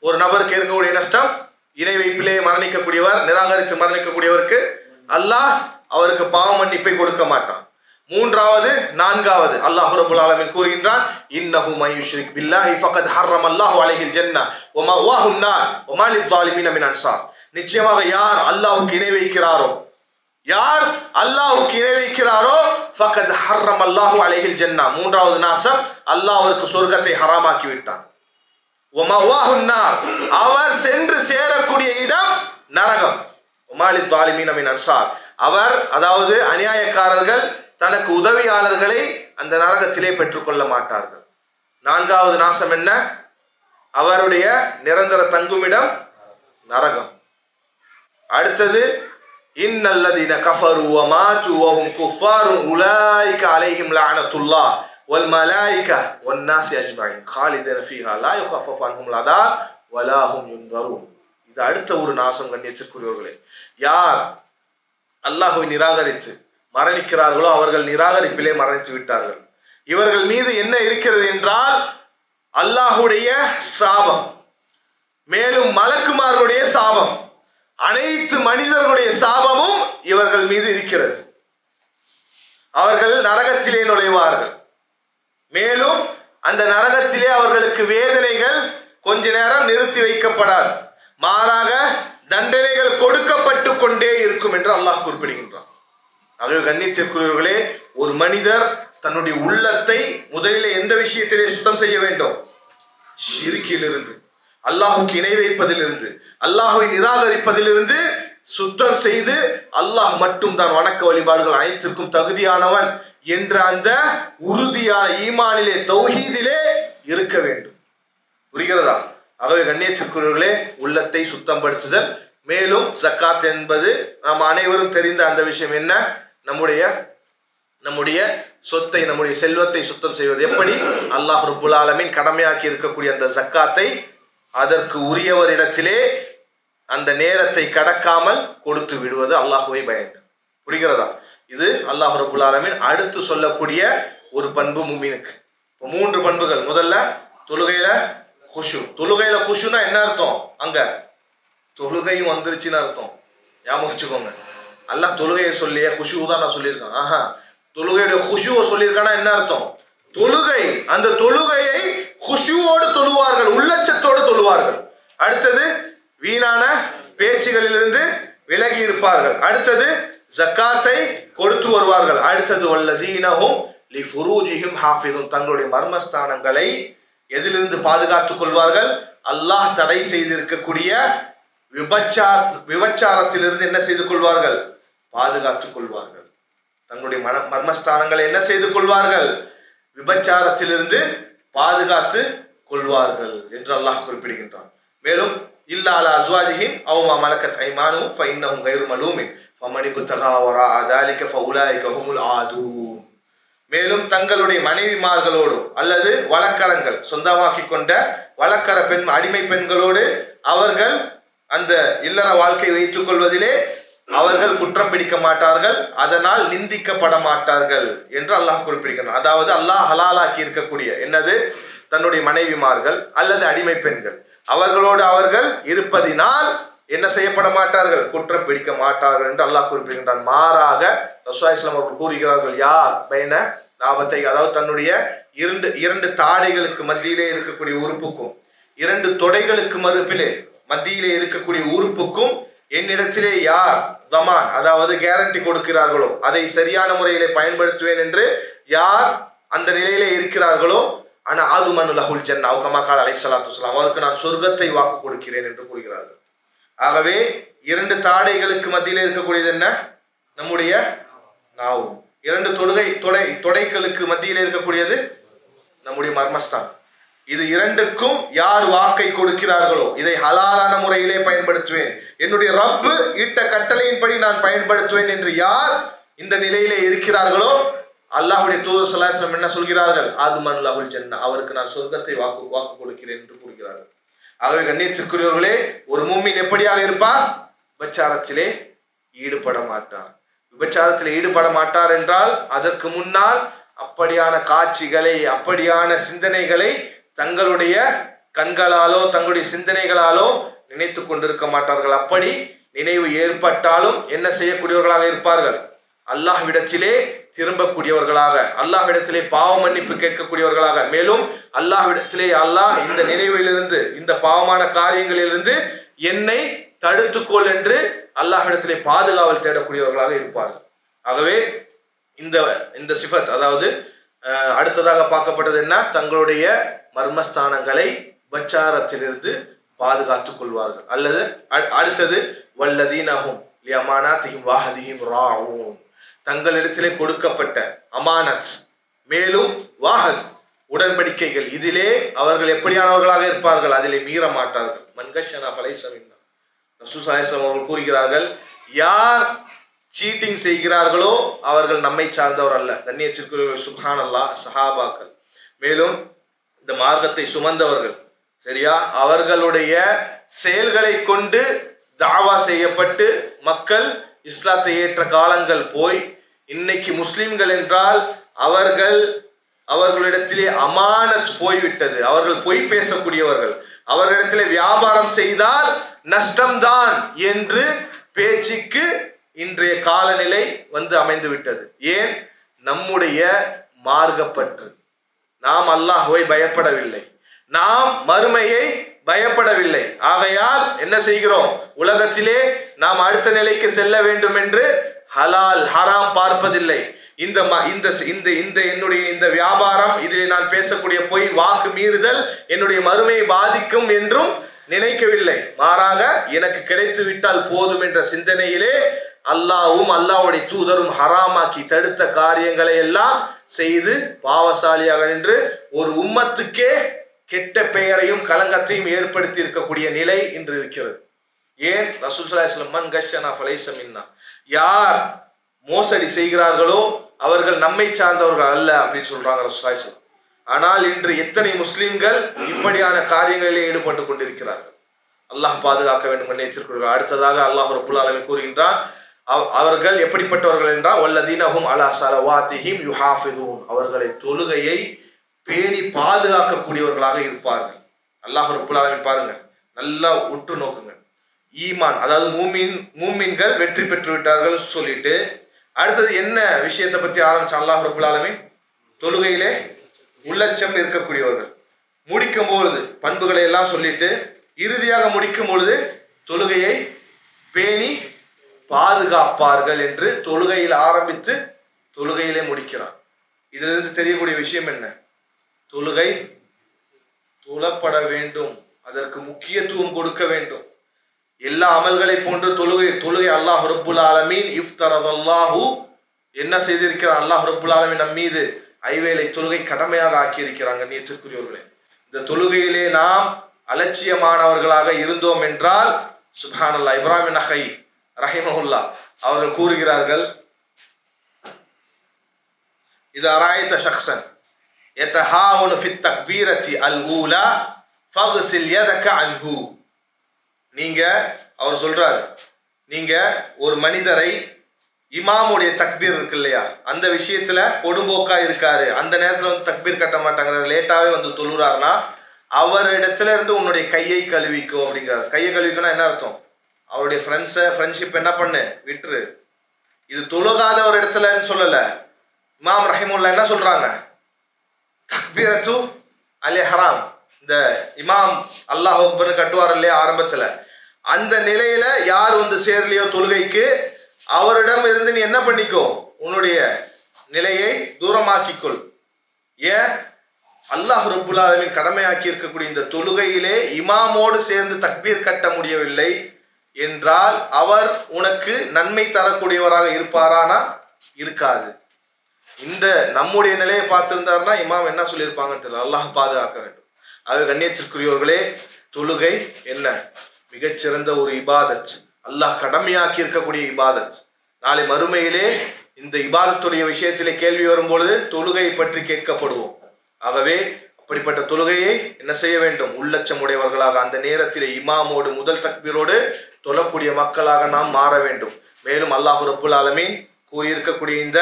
ஒரு நபருக்கு இருக்கக்கூடிய நஷ்டம், இணை வைப்பிலே மரணிக்கக்கூடியவர், நிராகரித்து மரணிக்கக்கூடியவருக்கு அல்லாஹ் அவருக்கு பாவ மன்னிப்பை கொடுக்க மாட்டான். மூன்றாவது, நான்காவது அல்லாஹ் ரப்பல் ஆலமீன் கூறுகின்றான், இன்னஹு மன் யுஷ்ரிக் பில்லாஹி ஃபகத் ஹர்ரமல்லாஹு அலைஹில் ஜன்னah வ மஅவாஹுன் நார் வ மா லிஸ்ஸாலிமீன மின் அன்சார். நிச்சயமாக யார் அல்லாஹ்வுக்கு இணை வைக்கிறாரோ, யார் அல்லாஹ்வுக்கு இணை வைக்கிறாரோ ஃபகத் ஹர்ரமல்லாஹு அலைஹில் ஜன்னah, மூன்றாவது நாசம், அல்லாஹ் அவருக்கு சொர்க்கத்தை ஹராமாக்கி விட்டான். வ மஅவாஹுன் நார், அவர் சென்று சேரக்கூடிய இடம் நரகம். வ மா லிஸ்ஸாலிமீன மின் அன்சார், அவர் அதாவது அநியாயக்காரர்கள் தனக்கு உதவியாளர்களை அந்த நரகத்திலே பெற்றுக்கொள்ள மாட்டார்கள். நான்காவது நாசம் என்ன? அவருடைய நிரந்தர தங்குமிடம் நரகம். அடுத்தது, இன்னல்லதீன கஃபரு வ மாது வ ஹும் குஃபாரு உலைக அலைஹிம் லஅனத்துல்லாஹ் வல் மலாயிகா வன் நாஸி அஜ்மஈன் காலிதீன ஃபீஹா லா யுகஃபஃபு அன்ஹும் லஅதாப் வ லா ஹும் யுன்தரூன். இது அடுத்த ஒரு நாசம் கண்ணியத்திற்குரியவர்களே. யார் அல்லாஹ்வை நிராகரித்து மரணிக்கிறார்களோ அவர்கள் நிராகரிப்பிலே மரணித்து விட்டார்கள். இவர்கள் மீது என்ன இருக்கிறது என்றால் அல்லாஹுடைய சாபம், மேலும் மலக்குமார்களுடைய சாபம், அனைத்து மனிதர்களுடைய சாபமும் இவர்கள் மீது இருக்கிறது. அவர்கள் நரகத்திலே நுழைவார்கள். மேலும் அந்த நரகத்திலே அவர்களுக்கு வேதனைகள் கொஞ்ச நேரம் நிறுத்தி வைக்கப்படாது, மாறாக தண்டனைகள் கொடுக்கப்பட்டு கொண்டே இருக்கும் என்று அல்லாஹ் குறிப்பிடுகின்றான். ஆகவே கண்ணியத்திற்குரியவர்களே, ஒரு மனிதர் தன்னுடைய உள்ளத்தை முதலிலே எந்த விஷயத்திலே சுத்தம் செய்ய வேண்டும்? ஷிர்கிலிருந்து, அல்லாஹுக்கு இணை வைப்பதிலிருந்து, அல்லாஹுவை நிராகரிப்பதிலிருந்து சுத்தம் செய்து அல்லாஹ் மட்டும் தான் வணக்க வழிபாடுகள் அனைத்திற்கும் தகுதியானவன் என்ற அந்த உறுதியான ஈமானிலே, தௌஹீதிலே இருக்க வேண்டும். புரிகிறதா? ஆகவே கண்ணியத்திற்குரியவர்களே, உள்ளத்தை சுத்தப்படுத்துதல். மேலும் ஜக்காத் என்பது நாம் அனைவரும் தெரிந்த அந்த விஷயம் என்ன? நம்முடைய சொத்தை, நம்முடைய செல்வத்தை சுத்தம் செய்வது. எப்படி? அல்லாஹ் ரப்புல் ஆலமீன் கடமையாக்கி இருக்கக்கூடிய அந்த ஜக்காத்தை அதற்கு உரியவரிடத்திலே அந்த நேரத்தை கடக்காமல் கொடுத்து விடுவது, அல்லாஹ்வை பயந்து. புரிகிறதா? இது அல்லாஹ் ரப்புல் ஆலமீன் அடுத்து சொல்லக்கூடிய ஒரு பண்பு முஃமினுக்கு. இப்போ 3 பண்புகள். முதல்ல தொழுகையில குஷு. தொழுகையில குஷுனா என்ன அர்த்தம்? அங்க தொழுகையும் வந்துருச்சுன்னு அர்த்தம். ஞாபகம் வச்சுக்கோங்க. அல்லாஹ் தொழுகையை சொல்லியே குஷு தான் நான் சொல்லியிருக்கேன். ஆஹா, தொழுகையுடைய குஷுவை சொல்லியிருக்கானா என்ன அர்த்தம்? தொழுகை, அந்த தொழுகையை குஷுவோடு தொழுவார்கள், உள்ளச்சத்தோடு தொழுவார்கள். அடுத்தது, வீணான பேச்சுகளிலிருந்து விலகி இருப்பார்கள். அடுத்தது, ஜக்காத்தை கொடுத்து வருவார்கள். அடுத்தது, வல்லதீனஹும் லிஃபுரூஜிஹிம் ஹாஃபிதுன், தங்களுடைய மர்மஸ்தானங்களை எதிலிருந்து பாதுகாத்துக் கொள்வார்கள்? அல்லாஹ் தடை செய்திருக்கக்கூடிய விபச்சாரத்திலிருந்து என்ன செய்து கொள்வார்கள்? பாதுகாத்துக் கொள்வார்கள். தங்களுடைய மர்மஸ்தானங்களை என்ன செய்து கொள்வார்கள்? விபச்சாரத்திலிருந்து பாதுகாத்து கொள்வார்கள் என்று அல்லாஹ் குறிப்பிடுகின்றான். மேலும் இல்லா அலா அஸ்வாஜிஹிம் அவ் மா மலக்கத் ஐமானுஹும் ஃபஇன்னஹும் கைரு மலூமின் ஃபமன் இப்தகா வராஅ ذلك ஃபஉலைக ஹுமுல் ஆதூன். மேலும் தங்களுடைய மனைவிமார்களோடு அல்லது வழக்கரங்கள் சொந்தமாக்கி கொண்ட வழக்கர பெண் அடிமை பெண்களோடு அவர்கள் அந்த இல்லற வாழ்க்கை வைத்துக் கொள்வதிலே அவர்கள் குற்றம் பிடிக்க மாட்டார்கள், அதனால் நிந்திக்கப்பட மாட்டார்கள் என்று அல்லாஹ் குறிப்பிடுகிறான். அதாவது அல்லாஹ் ஹலாலாக்கி இருக்கக்கூடிய என்னது? தன்னுடைய மனைவிமார்கள் அல்லது அடிமை பெண்கள், அவர்களோடு அவர்கள் இருப்பதினால் என்ன செய்யப்பட மாட்டார்கள்? குற்றம் பிடிக்க மாட்டார்கள் என்று அல்லாஹ் குறிப்பிடுகின்றான். மாறாக ரசூலுல்லாஹி ஸல்லல்லாஹு அலைஹி வஸல்லம் அவர்கள் கூறுகிறார்கள், யார் பைன லாபத்தை, அதாவது தன்னுடைய இரண்டு தாடைகளுக்கு மத்தியிலே இருக்கக்கூடிய உறுப்புக்கும் 2 தொடைகளுக்கு மத்தியிலே இருக்கக்கூடிய உறுப்புக்கும் என்னிடத்திலே யார் தமான், அதாவது கேரண்டி கொடுக்கிறார்களோ, அதை சரியான முறையிலே பயன்படுத்துவேன் என்று யார் அந்த நிலையிலே இருக்கிறார்களோ, ஆனா ஆதுமனு லஹுல் ஜன்னா கமா அலைஹிஸ்ஸலாத்து வஸலாம், அவருக்கு நான் சொர்க்கத்தை வாக்கு கொடுக்கிறேன் என்று கூறுகிறார்கள். ஆகவே 2 தாடைகளுக்கு மத்தியிலே இருக்கக்கூடியது என்ன? நம்முடைய நாவு. 2 தொடைகளுக்கு மத்தியிலே இருக்கக்கூடியது நம்முடைய மர்மஸ்தான். இது 2க்கும் யார் வாக்கை கொடுக்கிறார்களோ, இதை ஹலாலான முறையிலே பயன்படுத்துவேன், என்னுடைய ரப்பு இட்ட கட்டளையின்படி நான் பயன்படுத்துவேன் என்று யார் இந்த நிலையிலே இருக்கிறார்களோ, அல்லாஹ்வுடைய தூதர் ஸல்லல்லாஹு அலைஹி வஸல்லம் என்ன சொல்கிறார்கள்? ஆதுமன் லஹுல் ஜன்னா, அவருக்கு நான் சொர்க்கத்தை வாக்கு கொடுக்கிறேன் என்று கூறுகிறார்கள். ஆகவே கண்ணியத்திற்குரியவர்களே, ஒரு மூமின் எப்படியாக இருப்பார்? விபச்சாரத்திலே ஈடுபட மாட்டார். விபச்சாரத்தில் ஈடுபட மாட்டார் என்றால் அதற்கு முன்னால் அப்படியான காட்சிகளை, அப்படியான சிந்தனைகளை தங்களுடைய கண்களாலோ தங்களுடைய சிந்தனைகளாலோ நினைத்து கொண்டிருக்க மாட்டார்கள். அப்படி நினைவு ஏற்பட்டாலும் என்ன செய்யக்கூடியவர்களாக இருப்பார்கள்? அல்லாஹ்விடத்திலே திரும்பக்கூடியவர்களாக, அல்லாஹ்விடத்திலே பாவ மன்னிப்பு கேட்கக்கூடியவர்களாக, மேலும் அல்லாஹ்விடத்திலே அல்லாஹ் இந்த நினைவிலிருந்து, இந்த பாவமான காரியங்களிலிருந்து என்னை தடுத்துக்கொள் என்று அல்லாஹ்விடத்திலே பாதுகாவல் தேடக்கூடியவர்களாக இருப்பார்கள். ஆகவே இந்த சிஃபத், அதாவது அடுத்ததாக பார்க்கப்பட்டது என்ன? தங்களுடைய மர்மஸ்தானங்களை விபச்சாரத்திலிருந்து பாதுகாத்துக் கொள்வார்கள். அல்லது அடுத்தது வல்லதீனஹும் லிஅமானாத்திஹிம் வஅஹதிஹிம் ராஊன், தங்களிடத்திலே கொடுக்கப்பட்ட அமானத் மேலும் வாஹத் உடன்படிக்கைகள், இதிலே அவர்கள் எப்படியானவர்களாக இருப்பார்கள்? அதிலே மீற மாட்டார்கள். மன்கஷனா ஃபலைஸ மின்னா, ரசூல் ஸல்லல்லாஹு அலைஹி வஸல்லம் அவர்கள் கூறுகிறார்கள், யார் சீட்டிங் செய்கிறார்களோ அவர்கள் நம்மை சார்ந்தவர் அல்ல. கண்ணியத்திற்குரிய சுப்ஹானல்லாஹ் சஹாபாக்கள், மேலும் இந்த மார்க்கத்தை சுமந்தவர்கள், சரியா, அவர்களுடைய செயல்களை கொண்டு தாவா செய்யப்பட்டு மக்கள் இஸ்லாத்தை ஏற்ற காலங்கள் போய் இன்னைக்கு முஸ்லிம்கள் என்றால் அவர்களிடத்திலே அமானத் போய்விட்டது. அவர்கள் பொய் பேசக்கூடியவர்கள், அவர்களிடத்திலே வியாபாரம் செய்தால் நஷ்டம்தான் என்று பேச்சுக்கு இன்றைய காலநிலை அமைந்து விட்டது. ஏன்? நம்முடைய மார்க்கப்பற்று. நாம் அல்லாஹ்வை பயப்படவில்லை, நாம் மறுமையை பயப்படவில்லை. ஆகையால் என்ன செய்கிறோம்? உலகத்திலே நாம் அடுத்த நிலைக்கு செல்ல வேண்டும் என்று ஹலால் ஹராம் பார்ப்பதில்லை. என்னுடைய இந்த வியாபாரம், இதில் நான் பேசக்கூடிய பொய், வாக்கு மீறுதல் என்னுடைய மறுமையை பாதிக்கும் என்றும் நினைக்கவில்லை. மாறாக எனக்கு கிடைத்து விட்டால் போதும் என்ற சிந்தனையிலே அல்லாஹ்வும் அல்லாஹ்வுடைய தூதரும் ஹராமாக்கி தடுத்த காரியங்களை எல்லாம் செய்து பாவசாலியாக நின்று ஒரு உம்மத்துக்கே கெட்ட பெயரையும் கலங்கத்தையும் ஏற்படுத்தி இருக்கக்கூடிய நிலை இன்று இருக்கிறது. ஏன்? ரசூல் ஸல்லல்லாஹு அலைஹி வஸல்லம் மன் கஷனா ஃபலைஸ மின்னா, யார் மோசடி செய்கிறார்களோ அவர்கள் நம்மை சார்ந்தவர்கள் அல்ல அப்படின்னு சொல்றாங்க ரசூல் ஸல்லல்லாஹு அலைஹி வஸல்லம். ஆனால் இன்று எத்தனை முஸ்லிம்கள் இப்படியான காரியங்களிலே ஈடுபட்டு கொண்டிருக்கிறார்கள். அல்லாஹ் பாதுகாக்க வேண்டும். கண்ணியத்திற்குரியவர்களே, அடுத்ததாக அல்லாஹ் ரப்புல் ஆலமீன் கூறுகின்றான், அவர்கள் எப்படிப்பட்டவர்கள் என்றால் வல்லதீனஹும் அலா ஸலவாத்திஹிம் யுஹாஃபிதூன், அவர்களை தொழுகையை பேணி பாதுகாக்கக்கூடியவர்களாக இருப்பார்கள். அல்லாஹ் ரப்புல் ஆலமீன் பாருங்க, நல்லா உற்று நோக்குங்க. ஈமான், அதாவது மூமின்கள் வெற்றி பெற்று விட்டார்கள் சொல்லிட்டு அடுத்தது என்ன விஷயத்தை பத்தி ஆரம்பிச்சான் அல்லாஹ் ரப்புல் ஆலமீன்? தொழுகையிலே உள்ளச்சம் இருக்கக்கூடியவர்கள். முடிக்கும் பொழுது பண்புகளை எல்லாம் சொல்லிட்டு இறுதியாக முடிக்கும் பொழுது தொழுகையை பேணி பாதுகாப்பார்கள் என்று தொழுகையில் ஆரம்பித்து தொழுகையிலே முடிக்கிறான். இதிலிருந்து தெரியக்கூடிய விஷயம் என்ன? தொழுகை தொழப்பட வேண்டும், அதற்கு முக்கியத்துவம் கொடுக்க வேண்டும். எல்லா அமல்களை போன்று தொழுகை அல்லாஹ் ரப்புல் ஆலமீன் இஃப்தரதல்லாஹு என்ன செய்திருக்கிறான்? அல்லாஹ் ரப்புல் ஆலமீன் நம் மீது ஐவேளை தொழுகை கடமையாக ஆக்கியிருக்கிறாங்க. நேற்றுக்குரியவர்களே, இந்த தொழுகையிலே நாம் அலட்சியமானவர்களாக இருந்தோம் என்றால் சுப்ஹானல்லாஹ், இப்ராஹிம் நஹை ரஹிமஹுல்லா அவர்கள் கூறுகிறார்கள், இதா ராய்த ஷக்ஸன் யதஹாவனு ஃபித் தக்பீரத்தி அல் ஊலா ஃபக்ஸில் யதக அன்ஹு. அவர் சொல்றாரு, நீங்க ஒரு மனிதரை இமாமுடைய தக்பீர் இருக்கு இல்லையா, அந்த விஷயத்துல பொடும்போக்கா இருக்காரு, அந்த நேரத்துல தக்பீர் கட்ட மாட்டாங்க, லேட்டாவே தொழுறாருன்னா அவரிடத்துல இருந்து உன்னுடைய கையை கழுவிக்கோ அப்படிங்கிறார். கையை கழுவிக்கோன்னா என்ன அர்த்தம்? அவருடைய ஃப்ரெண்ட்ஷிப் என்ன பண்ணு, விட்டுரு. இது தொழுகாத ஒரு இடத்துலன்னு சொல்லல. இமாம் ரஹிமுல்லா என்ன சொல்றாங்க? தக்பீரத்து அல் இஹ்ராம், இந்த இமாம் அல்லாஹ் அக்பர்னு கட்டுவார் இல்லையா ஆரம்பத்துல, அந்த நிலையில யார் சேரலையோ தொழுகைக்கு, அவரிடம் இருந்து நீ என்ன பண்ணிக்கோ, உன்னுடைய நிலையை தூரமாக்கிக்கொள். ஏன்? அல்லாஹ் ரப்புல் ஆலமீன் கடமையாக்கி இருக்கக்கூடிய இந்த தொழுகையிலே இமாமோடு சேர்ந்து தக்பீர் கட்ட முடியவில்லை என்றால் அவர் உனக்கு நன்மை தரக்கூடியவராக இருப்பாரானா? இருக்காது. இந்த நம்முடைய நிலையை பார்த்திருந்தாருன்னா இமாம் என்ன சொல்லியிருப்பாங்கன்னு தெரியல. அல்லாஹ் பாதுகாக்க வேண்டும். அது கண்ணியத்திற்குரியவர்களே, தொழுகை என்ன மிகச்சிறந்த ஒரு இபாதத், அல்லாஹ் கடமையாக்கி இருக்கக்கூடிய இபாதத். நாளை மறுமையிலே இந்த இபாதத்துடைய விஷயத்திலே கேள்வி வரும்பொழுது தொழுகையை பற்றி கேட்கப்படுவோம். ஆகவே அப்படிப்பட்ட தொழுகையை என்ன செய்ய வேண்டும்? உள்ளச்சம் உடையவர்களாக அந்த நேரத்திலே இமாமோடு முதல் தக்பீரோடு தொழக்கூடிய மக்களாக நாம் மாற வேண்டும். மேலும் அல்லாஹ் ரப்புல் ஆலமீன் கூறியிருக்கக்கூடிய இந்த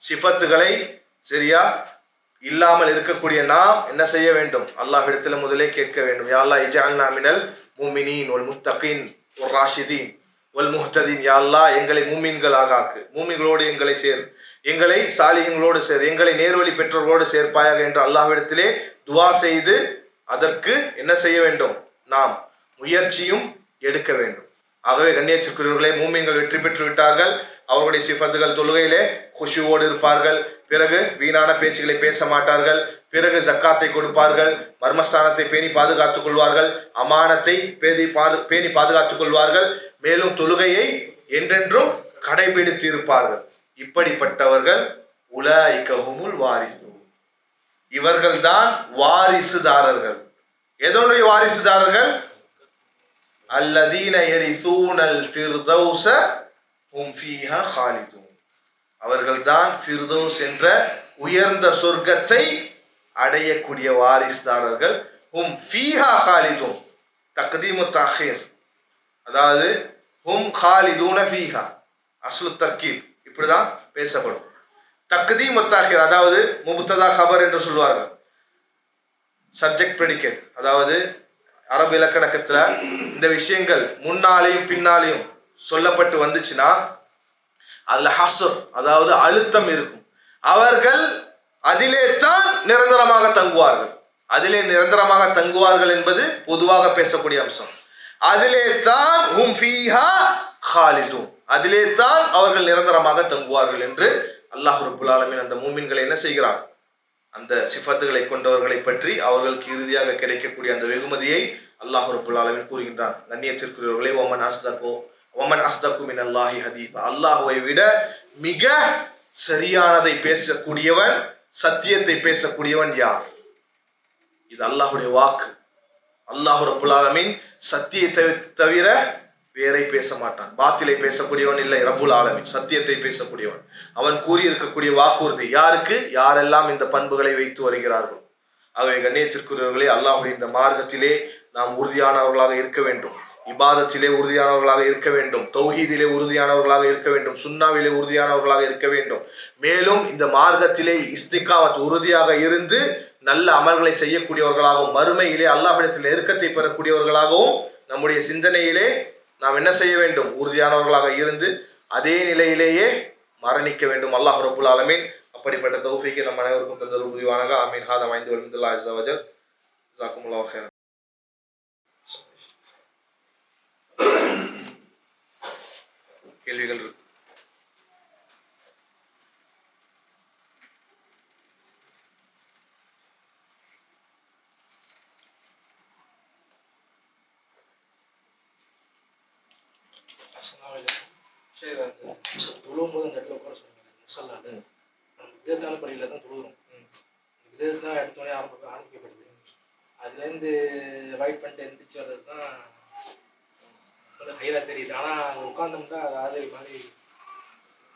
சிஃபத்துகளை சரியா இல்லாமல் இருக்கக்கூடிய நாம் என்ன செய்ய வேண்டும்? அல்லாஹ்விடத்தில் முதலே கேட்க வேண்டும். யா அல்லாஹ் இஜஅல்னா மினல் முஃமினீன் வல் முத்தகீன் வல் ராஷிதீன் வல் முஹ்ததீன். யா அல்லாஹ் எங்களை மூமின்களாக ஆக்கு, மூமின்களோடு எங்களை சேர், எங்களை சாலிஹீன்களோடு சேர், எங்களை நேர்வழி பெற்றோர்களோடு சேர்ப்பாயாக என்று அல்லாஹ்விடத்திலே துஆ செய்து அதற்கு என்ன செய்ய வேண்டும்? நாம் முயற்சியும் எடுக்க வேண்டும். ஆகவே கண்ணியத்திற்குரியவர்களே, மூமின்கள் வெற்றி பெற்று விட்டார்கள். அவர்களுடைய சிஃபத்துகள் தொழுகையிலே குஷுவோடு இருப்பார்கள், பிறகு வீணான பேச்சுகளை பேச மாட்டார்கள், பிறகு ஜக்காத்தை கொடுப்பார்கள், மர்மஸ்தானத்தை பேணி பாதுகாத்துக் கொள்வார்கள், அமானத்தை பேணி பாதுகாத்துக் கொள்வார்கள், மேலும் தொழுகையை என்றென்றும் கடைபிடித்து இருப்பார்கள். இப்படிப்பட்டவர்கள் உலாயிகஹுமுல் வாரிசூன், இவர்கள்தான் வாரிசுதாரர்கள். எதனுடைய வாரிசுதாரர்கள்? அல்லதீன யரிசூனல் ஃபிர்தௌஸ ஹும் ஃபீஹா காலிதூன், அவர்கள்தான் ஃபிர்தௌஸ் என்ற உயர்ந்த சொர்க்கத்தை அடையக்கூடிய வாரிசுதாரர்கள். ஹும் ஃபீஹா காலிதூன், தக்தீமு தஅkhீர், அதாவது ஹும் காலிதூன ஃபீஹா, அஸ்லு தர்கீப் இப்படிதான் பேசப்படும். தக்தீமு தஅkhீர் அதாவது முப்ததா கபர் என்று சொல்வார்கள், சப்ஜெக்ட் ப்ரெடிகேட். அதாவது அரபு இலக்கணத்துல இந்த விஷயங்கள் முன்னாலேயும் பின்னாலேயும் சொல்லப்பட்டு வந்துச்சுன்னா அதுல ஹஸ்ர் அதாவது அழுத்தம் இருக்கும். அவர்கள் அதிலே தான் நிரந்தரமாக தங்குவார்கள். அதிலே நிரந்தரமாக தங்குவார்கள் என்பது பொதுவாக பேசக்கூடிய அம்சம். அதிலே தான் ஹும் ஃபீஹா காலிதூன், அதிலே தான் அவர்கள் நிரந்தரமாக தங்குவார்கள் என்று அல்லாஹ் ரப்புல் ஆலமீன் அந்த மூமின்களை என்ன செய்கிறார்? அந்த சிஃபத்துகளை கொண்டவர்களை பற்றி அவர்களுக்கு இறுதியாக கிடைக்கக்கூடிய அந்த வெகுமதியை அல்லாஹ் ரப்புல் ஆலமீன் கூறுகின்றான். கண்ணியத்திற்குரியவர்களே, ஒமன் அஸ்தகு மினல்லாஹி ஹதீஸா, அல்லாஹ்வை விட மிக சரியானதை பேசக்கூடியவன், சத்தியத்தை பேசக்கூடியவன் யார்? இது அல்லாஹ்வுடைய வாக்கு. அல்லாஹ் ரப்புல் ஆலமீன் சத்தியத்தை தவிர வேறை பேச மாட்டான். பாத்திலை பேசக்கூடியவன் இல்லை ரப்புல் ஆலமீன், சத்தியத்தை பேசக்கூடியவன். அவன் கூறியிருக்கக்கூடிய வாக்குறுதி யாருக்கு? யாரெல்லாம் இந்த பண்புகளை வைத்து வருகிறார்கள். ஆகவே கண்ணியத்திற்குரியவர்களே, அல்லாஹ்வுடைய இந்த மார்க்கத்திலே நாம் உறுதியானவர்களாக இருக்க வேண்டும், இபாதத்திலே உறுதியானவர்களாக இருக்க வேண்டும், தௌஹீதிலே உறுதியானவர்களாக இருக்க வேண்டும், சுன்னாவிலே உறுதியானவர்களாக இருக்க வேண்டும். மேலும் இந்த மார்க்கத்திலே இஸ்திகாமத் உறுதியாக இருந்து நல்ல அமல்களை செய்யக்கூடியவர்களாகவும், மறுமையிலே அல்லாஹ்விடத்தில் நெருக்கத்தை பெறக்கூடியவர்களாகவும் நம்முடைய சிந்தனையிலே நாம் என்ன செய்ய வேண்டும்? உறுதியானவர்களாக இருந்து அதே நிலையிலேயே மரணிக்க வேண்டும். அல்லாஹ் ரப்புல் ஆலமீன் அப்படிப்பட்ட தௌஃபீக்கை நம் அனைவருக்கும் தந்தது புரிவானாக. ஆமீன். ஹாதா மைந்து வல்ஹம்துலில்லாஹி அஸ்ஸ வஜல். ஜஸாக்குமுல்லாஹு கைரன். கேள்விகள் இருக்கு? தொழும்போது அந்த இடத்துல உட்கார சொல்லுங்க. முசல்லால விதத்தான பள்ளியில தான் தொழுகிறோம். விதத்து தான் எடுத்தோடனே ஆரம்பிக்கப்படுது. அதுலேருந்து அவாய்ட் பண்ணிட்டு எழுந்திரிச்சு வர்றது தான் கொஞ்சம் ஹைலாக தெரியுது. ஆனால் அங்கே உட்காந்தோம்னா அது ஆதரி மாதிரி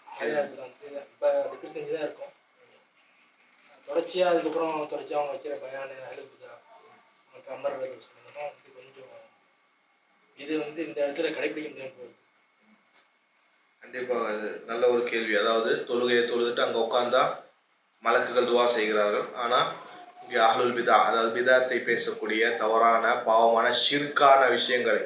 ஹைலாக இருக்குது. இப்போ அதுக்கு செஞ்சு தான் இருக்கும். தொடர்ச்சியாக அதுக்கப்புறம் தொடர்ச்சியாக அவங்க வைக்கிற பயானு அழுகுதா அவங்களுக்கு அமர்றது சொன்னோம்னா வந்து கொஞ்சம் இது வந்து இந்த இடத்துல கடைபிடிக்க முடியாமல் போகுது. கண்டிப்பாக அது நல்ல ஒரு கேள்வி. அதாவது தொழுகையை தொழுதுட்டு அங்கே உட்கார்ந்தா மலக்குகள் துவா செய்கிறார்கள். ஆனால் இங்கே அஹ்லுல் பிதா, அதாவது பிதாத்தை பேசக்கூடிய தவறான பாவமான ஷிர்கான விஷயங்களை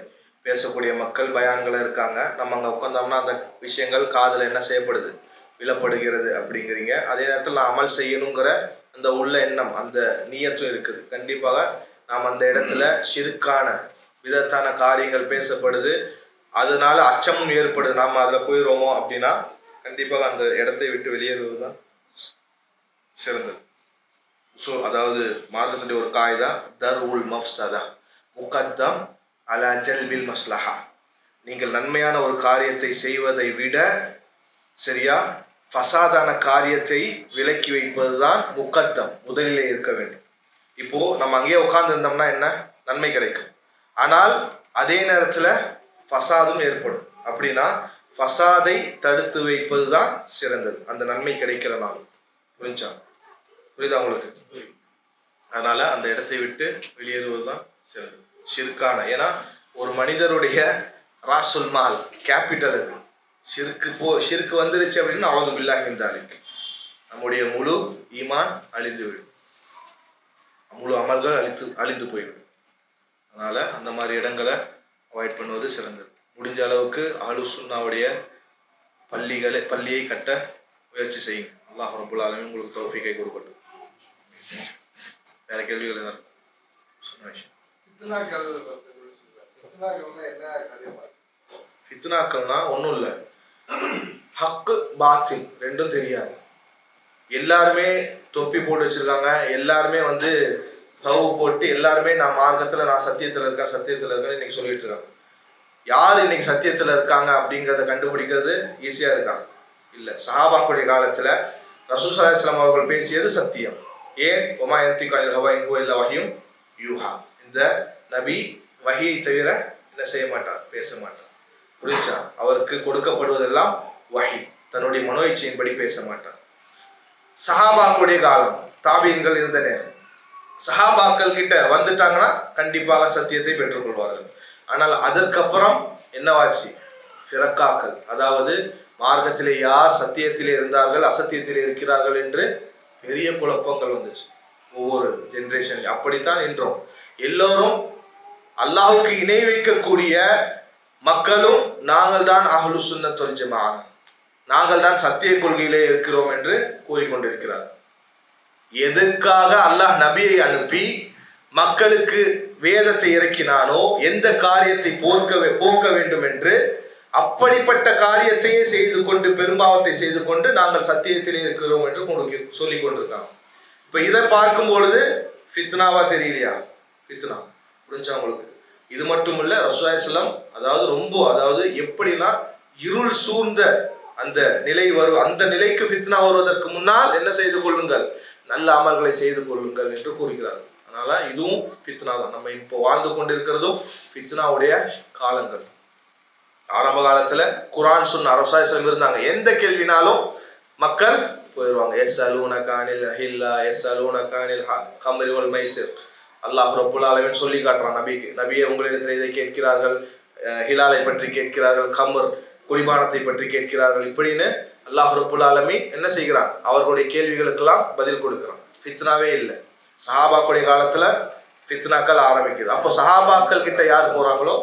பேசக்கூடிய மக்கள் பயான்கள் இருக்காங்க. நம்ம அங்கே உட்காந்தோம்னா அந்த விஷயங்கள் காதில் என்ன செய்யப்படுது? விழப்படுகிறது அப்படிங்கிறீங்க. அதே நேரத்தில் நான் அமல் செய்யணுங்கிற அந்த உள்ள எண்ணம், அந்த நியத்தும் இருக்குது. கண்டிப்பாக நாம் அந்த இடத்துல ஷிர்கான விதத்தான காரியங்கள் பேசப்படுது, அதனால அச்சமும் ஏற்படுது. நாம் அதில் போயிடுவோமோ அப்படின்னா கண்டிப்பாக அந்த இடத்தை விட்டு வெளியேறுவது தான் சிறந்தது. ஸோ அதாவது மார்க்கத்துடைய ஒரு காய்தா, தர் உல் மஃப்சதா முகத்தம் அலா ஜல்பில் மஸ்லஹா. நீங்கள் நன்மையான ஒரு காரியத்தை செய்வதை விட சரியா ஃபசாதான காரியத்தை விலக்கி வைப்பது தான் முகத்தம், முதலிலே இருக்க வேண்டும். இப்போது நம்ம அங்கேயே உட்கார்ந்துருந்தோம்னா என்ன நன்மை கிடைக்கும், ஆனால் அதே நேரத்தில் ஃபசாதும் ஏற்படும். அப்படின்னா ஃபசாதை தடுத்து வைப்பது தான் சிறந்தது, அந்த நன்மை கிடைக்கிற நாள். புரிஞ்சா? புரியுதா உங்களுக்கு? அதனால அந்த இடத்தை விட்டு வெளியேறுவது தான் சிறந்தது. ஷிர்கான, ஏன்னா ஒரு மனிதருடைய ராசுல் மால் கேபிட்டல் அது. ஷிர்க்கு வந்துருச்சு அப்படின்னு அவுது பில்லாஹி மின் தாலிக், நம்முடைய முழு ஈமான் அழிந்து விடும், முழு அமல்கள் அழிந்து போயிடும். அதனால அந்த மாதிரி இடங்களை அவாய்ட் பண்ணுவது சிறந்தது. முடிஞ்ச அளவுக்கு அஹ்லுஸ் சுன்னாவுடைய பள்ளியை கட்ட முயற்சி செய்யுங்க. அல்லாஹ் ரப்பல் ஆலமீன் உங்களுக்கு தௌஃபீகை கொடுக்கட்டும். வேற கேள்விகள் ஏதாவது? ஃபித்னாக்கள்னா ஒன்றும் இல்லை, ஹக்கு பாத்தில் ரெண்டும் தெரியாது. எல்லாருமே தொப்பி போட்டு வச்சிருக்காங்க, எல்லாருமே தவு போட்டு எல்லாருமே நான் மார்க்கத்தில், நான் சத்தியத்தில் இருக்கேன் இன்னைக்கு சொல்லிட்டு இருக்காங்க. யார் இன்னைக்கு சத்தியத்தில் இருக்காங்க அப்படிங்கிறத கண்டுபிடிக்கிறது ஈஸியாக இருக்காங்க? இல்லை. சஹாபாக்குடைய காலத்தில் ரசூல் ஸல்லல்லாஹு அலைஹி வஸல்லம் அவர்கள் பேசியது சத்தியம். ஏன்? ஒமா யன்திகு அனில் ஹவா இன் ஹுவ இல்லா வஹ்யுன் யூஹா. இந்த நபி வஹியை தவிர என்ன செய்ய மாட்டார், பேச மாட்டார். புரிஞ்சா? அவருக்கு கொடுக்கப்படுவதெல்லாம் வஹி, தன்னுடைய மனோ இச்சையின்படி பேச மாட்டார். சஹாபாக்குடைய காலம், தாபீன்கள் இருந்த நேரம், சஹாபாக்கள் கிட்ட வந்துட்டாங்கன்னா கண்டிப்பாக சத்தியத்தை பெற்றுக்கொள்வார்கள். ஆனால் அதற்கப்புறம் என்னவாச்சு? ஃபிரக்காக்கள், அதாவது மார்க்கத்திலே யார் சத்தியத்திலே இருந்தார்கள், அசத்தியத்திலே இருக்கிறார்கள் என்று பெரிய குழப்பங்கள் வந்துச்சு ஒவ்வொரு ஜென்ரேஷன்ல. அப்படித்தான் இன்றோம். எல்லோரும் அல்லாஹ்வுக்கு இணை வைக்கக்கூடிய மக்களும் நாங்கள் தான் அஹ்லுஸ் சுன்னத் வல் ஜமாஅ, நாங்கள் தான் சத்திய கொள்கையிலே இருக்கிறோம் என்று கூறிக்கொண்டிருக்கிறார். எதற்காக அல்லாஹ் நபியை அனுப்பி மக்களுக்கு வேதத்தை இறக்கினானோ, எந்த காரியத்தை போக்க வேண்டும் என்று, அப்படிப்பட்ட காரியத்தையே செய்து கொண்டு, பெரும்பாவத்தை செய்து கொண்டு நாங்கள் சத்தியத்திலே இருக்கிறோம் என்று சொல்லிக் கொண்டிருக்காங்க. இப்ப இதை பார்க்கும் பொழுது ஃபித்னாவா தெரியலையா? ஃபித்னா. புரிஞ்சா உங்களுக்கு? இது மட்டும் இல்ல, ரசூலுல்லாஹி ஸல்லல்லாஹு அலைஹி வஸல்லம் அதாவது எப்படின்னா இருள் சூழ்ந்த அந்த நிலை அந்த நிலைக்கு ஃபித்னா வருவதற்கு முன்னால் என்ன செய்து கொள்ளுங்கள், நல்ல அமல்களை செய்து கொள்ளுங்கள் என்று கூறுகிறார்கள். அதனால இதுவும் ஃபித்னா தான். நம்ம இப்போ வாழ்ந்து கொண்டிருக்கிறதும் ஃபித்னாவுடைய காலங்கள். ஆரம்ப காலத்துல குர்ஆன் சொன்ன ரசூலுல்லாஹி இருந்தாங்க, எந்த கேள்வினாலும் மக்கள் போயிடுவாங்க. யஸ்அலூனக அனில் ஹில்லா யஸ்அலூனக அனில் ஹம்ரி வல் மைசிர். அல்லாஹ் ரப்பல் ஆலமீன் சொல்லி காட்டுறான் நபிக்கு, நபியே உங்களிடத்தில் இதை கேட்கிறார்கள், ஹிலாலை பற்றி கேட்கிறார்கள், கமர் குடிபானத்தை பற்றி கேட்கிறார்கள், இப்படின்னு அல்லாஹ் ரப்பல் ஆலமீன் என்ன செய்கிறான்? அவர்களுடைய கேள்விகளுக்கெல்லாம் பதில் கொடுக்கிறான். ஃபித்னாவே இல்லை. சஹாபாக்குடைய காலத்துல ஃபித்னாக்கள் ஆரம்பிக்குது. அப்போ சஹாபாக்கள் கிட்ட யார் போறாங்களோ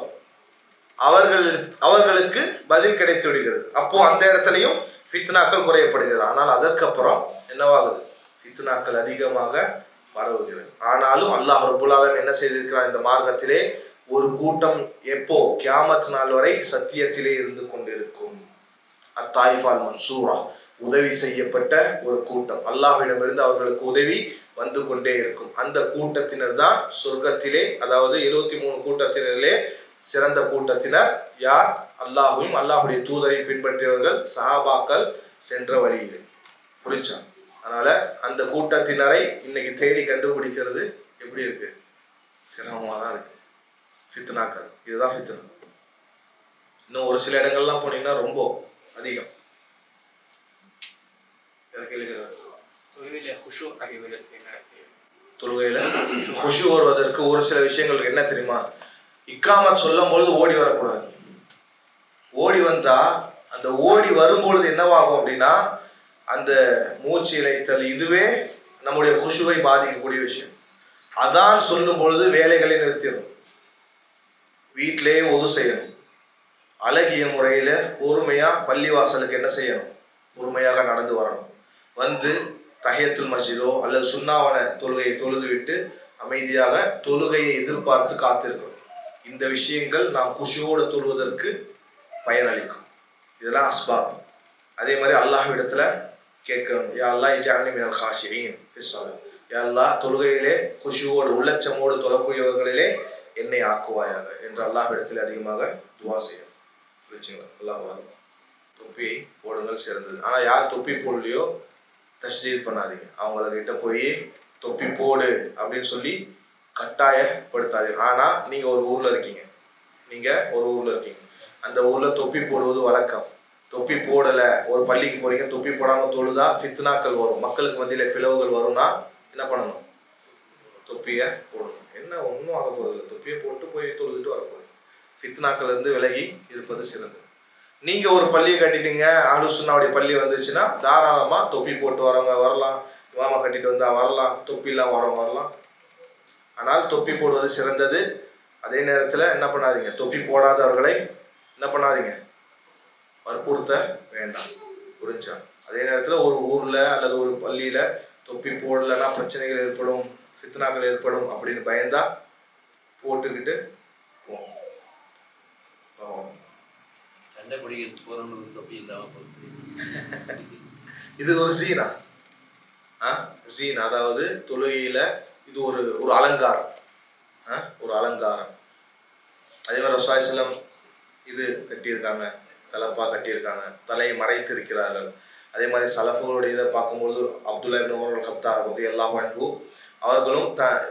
அவர்களுக்கு பதில் கிடைத்து விடுகிறது. அப்போ அந்த இடத்துலையும் ஃபித்னாக்கள் குறையப்படுகிறது. ஆனால் அதற்கப்புறம் என்னவாகுது? ஃபித்னாக்கள் அதிகமாக பரவுகிறது. ஆனாலும் அல்லாஹ் ரப்பல் ஆலமீன் என்ன செய்திருக்கிறான்? இந்த மார்க்கத்திலே ஒரு கூட்டம் எப்போ கியாமத் நாள் வரை சத்தியத்திலே இருந்து கொண்டிருக்கும். அத்தாயிஃபால் மன்சூரா, உதவி செய்யப்பட்ட ஒரு கூட்டம், அல்லாஹ்விடமிருந்து அவர்களுக்கு உதவி வந்து கொண்டே இருக்கும். அந்த கூட்டத்தினர் தான் சொர்க்கத்திலே, அதாவது 73 கூட்டத்தினரிலே சிறந்த கூட்டத்தினர் யார்? அல்லாஹ்வையும் அல்லாஹ்வுடைய தூதரை பின்பற்றியவர்கள், சஹாபாக்கள் சென்ற வழியிலே. புரிஞ்சா? அதனால அந்த கூட்டத்தினரை இன்னைக்கு தேடி கண்டுபிடிக்கிறது எப்படி இருக்கு? சிரமமாக தான் இருக்கு. ஃபித்னாக்கள், இதுதான் ஃபித்னா. இன்னும் ஒரு சில இடங்கள்லாம் போனீங்கன்னா ரொம்ப அதிகம். தொழுகையில குஷு வருவதற்கு ஒரு சில விஷயங்கள் என்ன தெரியுமா? இக்காமத் சொல்லும் பொழுது ஓடி வரக்கூடாது. ஓடி வந்தா அந்த ஓடி வரும்பொழுது என்னவாகும் அப்படின்னா, அந்த மூச்சு இழைத்தல், இதுவே நம்முடைய குஷுவை பாதிக்கக்கூடிய விஷயம். அதான் சொல்லும் பொழுது வேலைகளை நிறுத்திடணும், வீட்டிலேயே ஒது செய்யணும், அழகிய முறையில பொறுமையா பள்ளிவாசலுக்கு என்ன செய்யணும்? பொறுமையாக நடந்து வரணும். வந்து தஹியத்துல் மஸ்ஜிதோ அல்லது சுன்னாவன தொழுகையை தொழுது விட்டு அமைதியாக தொழுகையை எதிர்பார்த்து காத்திருக்கணும். இந்த விஷயங்கள் நாம் குஷியோடு தொழுவதற்கு பயனளிக்கும். இதெல்லாம் அஸ்பாப். அதே மாதிரி அல்லாஹ்விடத்துல கேட்கணும், யா அல்லாஹ் இஜ்அல்னி மினல் காஷிஈன் ஃபிஸ்ஸலாத். யா அல்லாஹ் தொழுகையிலே குஷியோடு உள்ளச்சமோடு தொழக்கூடியவர்களிலே என்னை ஆக்குவாயாக என்று அல்லாஹ்விடத்தில் அதிகமாக துவா செய்யணும். புரிச்சுங்களா? அல்லாஹ் தொப்பியை போடுங்கள் சிறந்தது. ஆனால் யார் தொப்பி போடலையோ தஸ்ஜீத் பண்ணாதீங்க. அவங்கக்கிட்ட போய் தொப்பி போடு அப்படின்னு சொல்லி கட்டாயப்படுத்தாதீங்க. ஆனால் நீங்கள் ஒரு ஊரில் இருக்கீங்க, அந்த ஊரில் தொப்பி போடுவது வழக்கம். தொப்பி போடலை, ஒரு பள்ளிக்கு போறீங்க தொப்பி போடாமல் தொழுதா ஃபித்னாக்கள் வரும், மக்களுக்கு மத்தியில் பிளவுகள் வரும்னா என்ன பண்ணணும்? தொப்பியை போடணும். என்ன ஒன்றும் ஆக போகிறது, தொப்பியை போட்டு போய் தொழுதுட்டு வரப்போகுது. ஃபித்னாக்கள் இருந்து விலகி இருப்பது சிறந்தது. நீங்கள் ஒரு பள்ளியை கட்டிட்டீங்க, அஹ்லுஸ் சுன்னாவுடைய பள்ளி வந்துச்சுன்னா தாராளமாக தொப்பி போட்டு வரவங்க வரலாம், இமாமா கட்டிட்டு வந்தால் வரலாம், தொப்பிலாம் வரவங்க வரலாம். ஆனால் தொப்பி போடுவது சிறந்தது. அதே நேரத்தில் என்ன பண்ணாதீங்க, தொப்பி போடாதவர்களை என்ன பண்ணாதீங்க, வற்புறுத்த வேண்டாம். புரிஞ்சா? அதே நேரத்தில் ஒரு ஊரில் அல்லது ஒரு பள்ளியில் தொப்பி போடலைன்னா பிரச்சனைகள் ஏற்படும், ஃபித்னாக்கள் ஏற்படும் அப்படின்னு பயந்தா போட்டுக்கிட்டு போவோம். சண்டை பிடிக்கிறது போகிறவங்களுக்கு தொப்பி இல்லாமல் போகுது. இது ஒரு சீனா, சீன், அதாவது தொழுகையில் இது ஒரு ஒரு அலங்காரம், ஒரு அலங்காரம். அதே மாதிரி ரசூலுல்லாஹி ஸல்லல்லாஹு அலைஹி வஸல்லம் இது கட்டியிருக்காங்க, தலப்பா கட்டியிருக்காங்க, தலையை மறைத்து இருக்கிறார்கள். அதே மாதிரி சலஃபுகளுடைய இதை பார்க்கும்போது அப்துல்லா இப்னு உமர் அல்-கத்தாப் ரலியல்லாஹு அன்ஹு அவர்களும்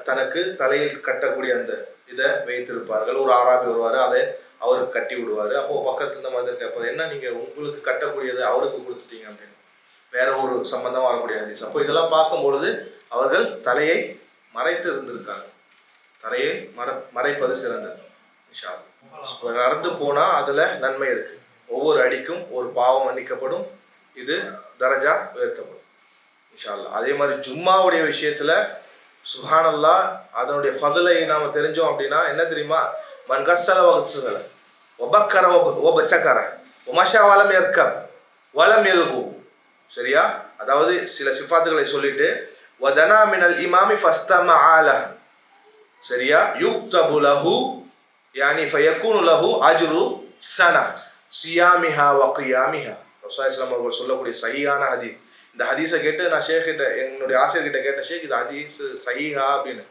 தனக்கு தலையில் கட்டக்கூடிய அந்த இதை வைத்திருப்பார்கள். ஒரு ஆராபி வருவார், அதை அவருக்கு கட்டி விடுவார். அப்போது பக்கத்துல இந்த மாதிரி கேட்பார், என்ன நீங்கள் உங்களுக்கு கட்டக்கூடியதை அவருக்கு கொடுத்துட்டீங்க அப்படின்னு, வேற ஒரு சம்பந்தமாக வரக்கூடிய ஹதீஸ். அப்போ இதெல்லாம் பார்க்கும்பொழுது அவர்கள் தலையை மறைத்து இருந்திருக்காங்க. தலையை மறைப்பது சிறந்தது. இன்ஷா அல்லாஹ் நடந்து போனால் அதில் நன்மை இருக்கு. ஒவ்வொரு அடிக்கும் ஒரு பாவம் மன்னிக்கப்படும், இது தரஜா உயர்த்தப்படும் இன்ஷா அல்லாஹ். அதே மாதிரி ஜும்மாவுடைய விஷயத்தில் சுப்ஹானல்லாஹ் அதனுடைய ஃபதுலை நாம் தெரிஞ்சோம் அப்படின்னா என்ன தெரியுமா? மன்கஸ்ஸல வகஸ்ஸல ஒபக்கர ஒபச்சக்கர ஒமஷா வலம் எர்கப் வலம் எல்கு. சரியா? அதாவது சில சிஃபாத்துகளை சொல்லிட்டு வதனா மினல் இமாமி ஃபஸ்தம ஆல. சரியா? யுக்தபு லஹு யானி ஃபயகூனு லஹு அஜ்ரு சனா சியாமிஹா வ கியாமிஹா. ரசூலுல்லாஹி ஸல்லல்லாஹு அலைஹி வஸல்லம் அவர்கள் சொல்லக்கூடிய சஹீஹான ஹதீஸ். இந்த ஹதீஸை கேட்டு நான் ஷேக் கிட்ட, என்னுடைய ஆசிரியர் கிட்ட கேட்டேன், ஷேக் இது ஹதீஸ் சஹீஹா அப்படின்னு.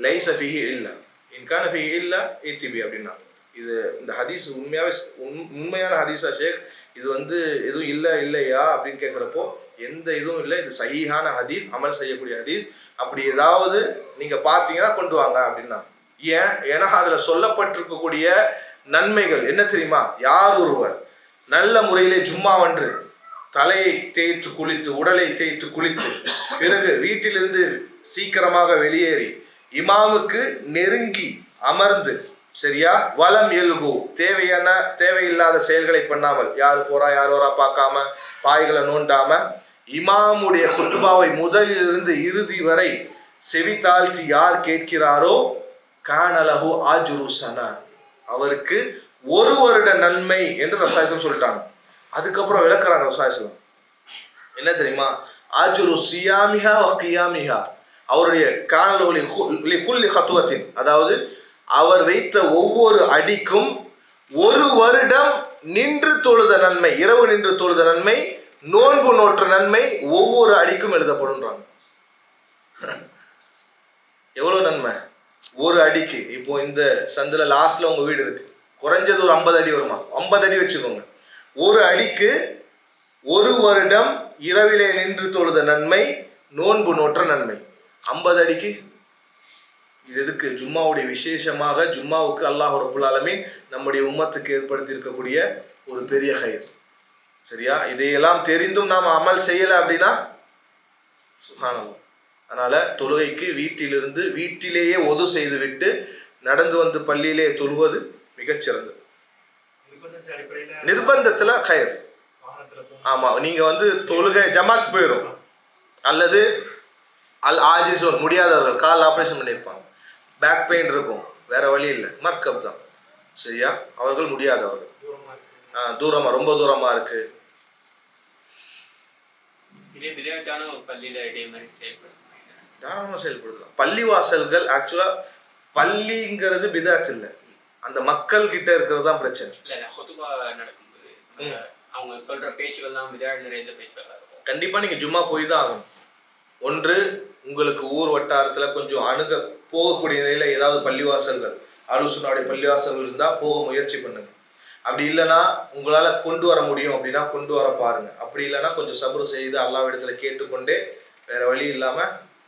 லைஸ ஃபீஹி இல்லா இன்கான ஃபீஹி இல்லா இத்திபி அப்படின்னா, இது இந்த ஹதீஸ் உண்மையான ஹதீஸா ஷேக், இது எதுவும் இல்லையா அப்படின்னு கேட்குறப்போ எந்த இதுவும் இல்லை, இது சஹீஹான ஹதீஸ், அமல் செய்யக்கூடிய ஹதீஸ். அப்படி ஏதாவது நீங்கள் பார்த்தீங்கன்னா கொண்டு வாங்க அப்படின்னா. ஏன்னா அதில் சொல்லப்பட்டிருக்கக்கூடிய நன்மைகள் என்ன தெரியுமா? யார் ஒருவர் நல்ல முறையிலே ஜும்மாவன்று தலையை தேய்த்து குளித்து, உடலை தேய்த்து குளித்து, பிறகு வீட்டிலிருந்து சீக்கிரமாக வெளியேறி இமாமுக்கு நெருங்கி அமர்ந்து, சரியா, வலம் எல்கு தேவையில்லாத செயல்களை பண்ணாமல், யார் போறா யார் வரா பார்க்காம, பாய்களை நோண்டாம, இமாமுடைய குத்துபாவை முதலிலிருந்து இறுதி வரை செவி தாழ்த்தி யார் கேட்கிறாரோ கானலஹு அஜ்ரு சனா, அவருக்கு ஒரு வருட நன்மை என்று ரசூலுல்லாஹி சொல்லிட்டாங்க. அதுக்கப்புறம் விளக்குறாங்க ரசூலுல்லாஹி என்ன தெரியுமா? அஜ்ரு சியாமிஹா வ கியாமிஹா, அவருடைய கானலஹு லிகுல்லி கத்வத்தின், அதாவது அவர் வைத்த ஒவ்வொரு அடிக்கும் ஒரு வருடம் நின்று தொழுத நன்மை, இரவு நின்று தொழுத நன்மை, நோன்பு நோற்ற நன்மை ஒவ்வொரு அடிக்கும் எழுதப்படுன்றாங்க. எவ்வளவு நன்மை ஒரு அடிக்கு? இப்போ இந்த சந்தில லாஸ்ட்ல உங்க வீடு இருக்கு, குறைஞ்சது ஒரு 50 அடி வருமா? 50 அடி வச்சுக்கோங்க. ஒரு அடிக்கு ஒரு வருடம் இரவிலே நின்று தொழுத நன்மை, நோன்பு நோற்ற நன்மை. 50 அடிக்கு இது எதுக்கு? ஜும்மாவுடைய விசேஷமாக ஜும்மாவுக்கு அல்லாஹ் ரப்புல் ஆலமீன் நம்முடைய உம்மத்துக்கு ஏற்படுத்தி இருக்கக்கூடிய ஒரு பெரிய கயிறு. சரியா? இதையெல்லாம் தெரிந்தும் நாம் அமல் செய்யலை அப்படின்னா சுப்ஹானல்லாஹ். அதனால தொழுகைக்கு வீட்டிலேயே ஒது செய்து விட்டு நடந்து வந்து பள்ளியிலே தொழுவது மிகச்சிறந்தது. நிர்பந்தத்துல கயிறு. ஆமா, நீங்க தொழுகை ஜமாத் போயிடும், அல்லது அல் ஆஜிசோன் முடியாதவர்கள், கால் ஆப்ரேஷன் பண்ணியிருப்பாங்க, பேக் பெயின் இருக்கும், வேற வழி இல்லை, மர்க்கப் தான். சரியா? அவர்கள் முடியாதவர்கள், தூரமா, ரொம்ப தூரமா இருக்கு. தாராளமாக செயல்படுத்தலாம். பள்ளிவாசல்கள் ஆக்சுவலா பள்ளிங்கிறது பிதாத் இல்லை, அந்த மக்கள் கிட்ட இருக்கிறது தான் பிரச்சனை. கண்டிப்பா நீங்க ஜும்மா போய் தான் ஆகணும். ஒன்று, உங்களுக்கு ஊர் வட்டாரத்துல கொஞ்சம் அணுக போகக்கூடிய நிலையில ஏதாவது பள்ளிவாசல்கள், அஹ்லுஸ் சுன்னாவுடைய பள்ளிவாசல்கள் இருந்தா போக முயற்சி பண்ணுங்க. அப்படி இல்லைன்னா உங்களால கொண்டு வர முடியும் அப்படின்னா கொண்டு வர பாருங்க. அப்படி இல்லைன்னா கொஞ்சம் சப்ரு செய்து அல்லாஹ்விடத்துல கேட்டுக்கொண்டே வேற வழி இல்லாம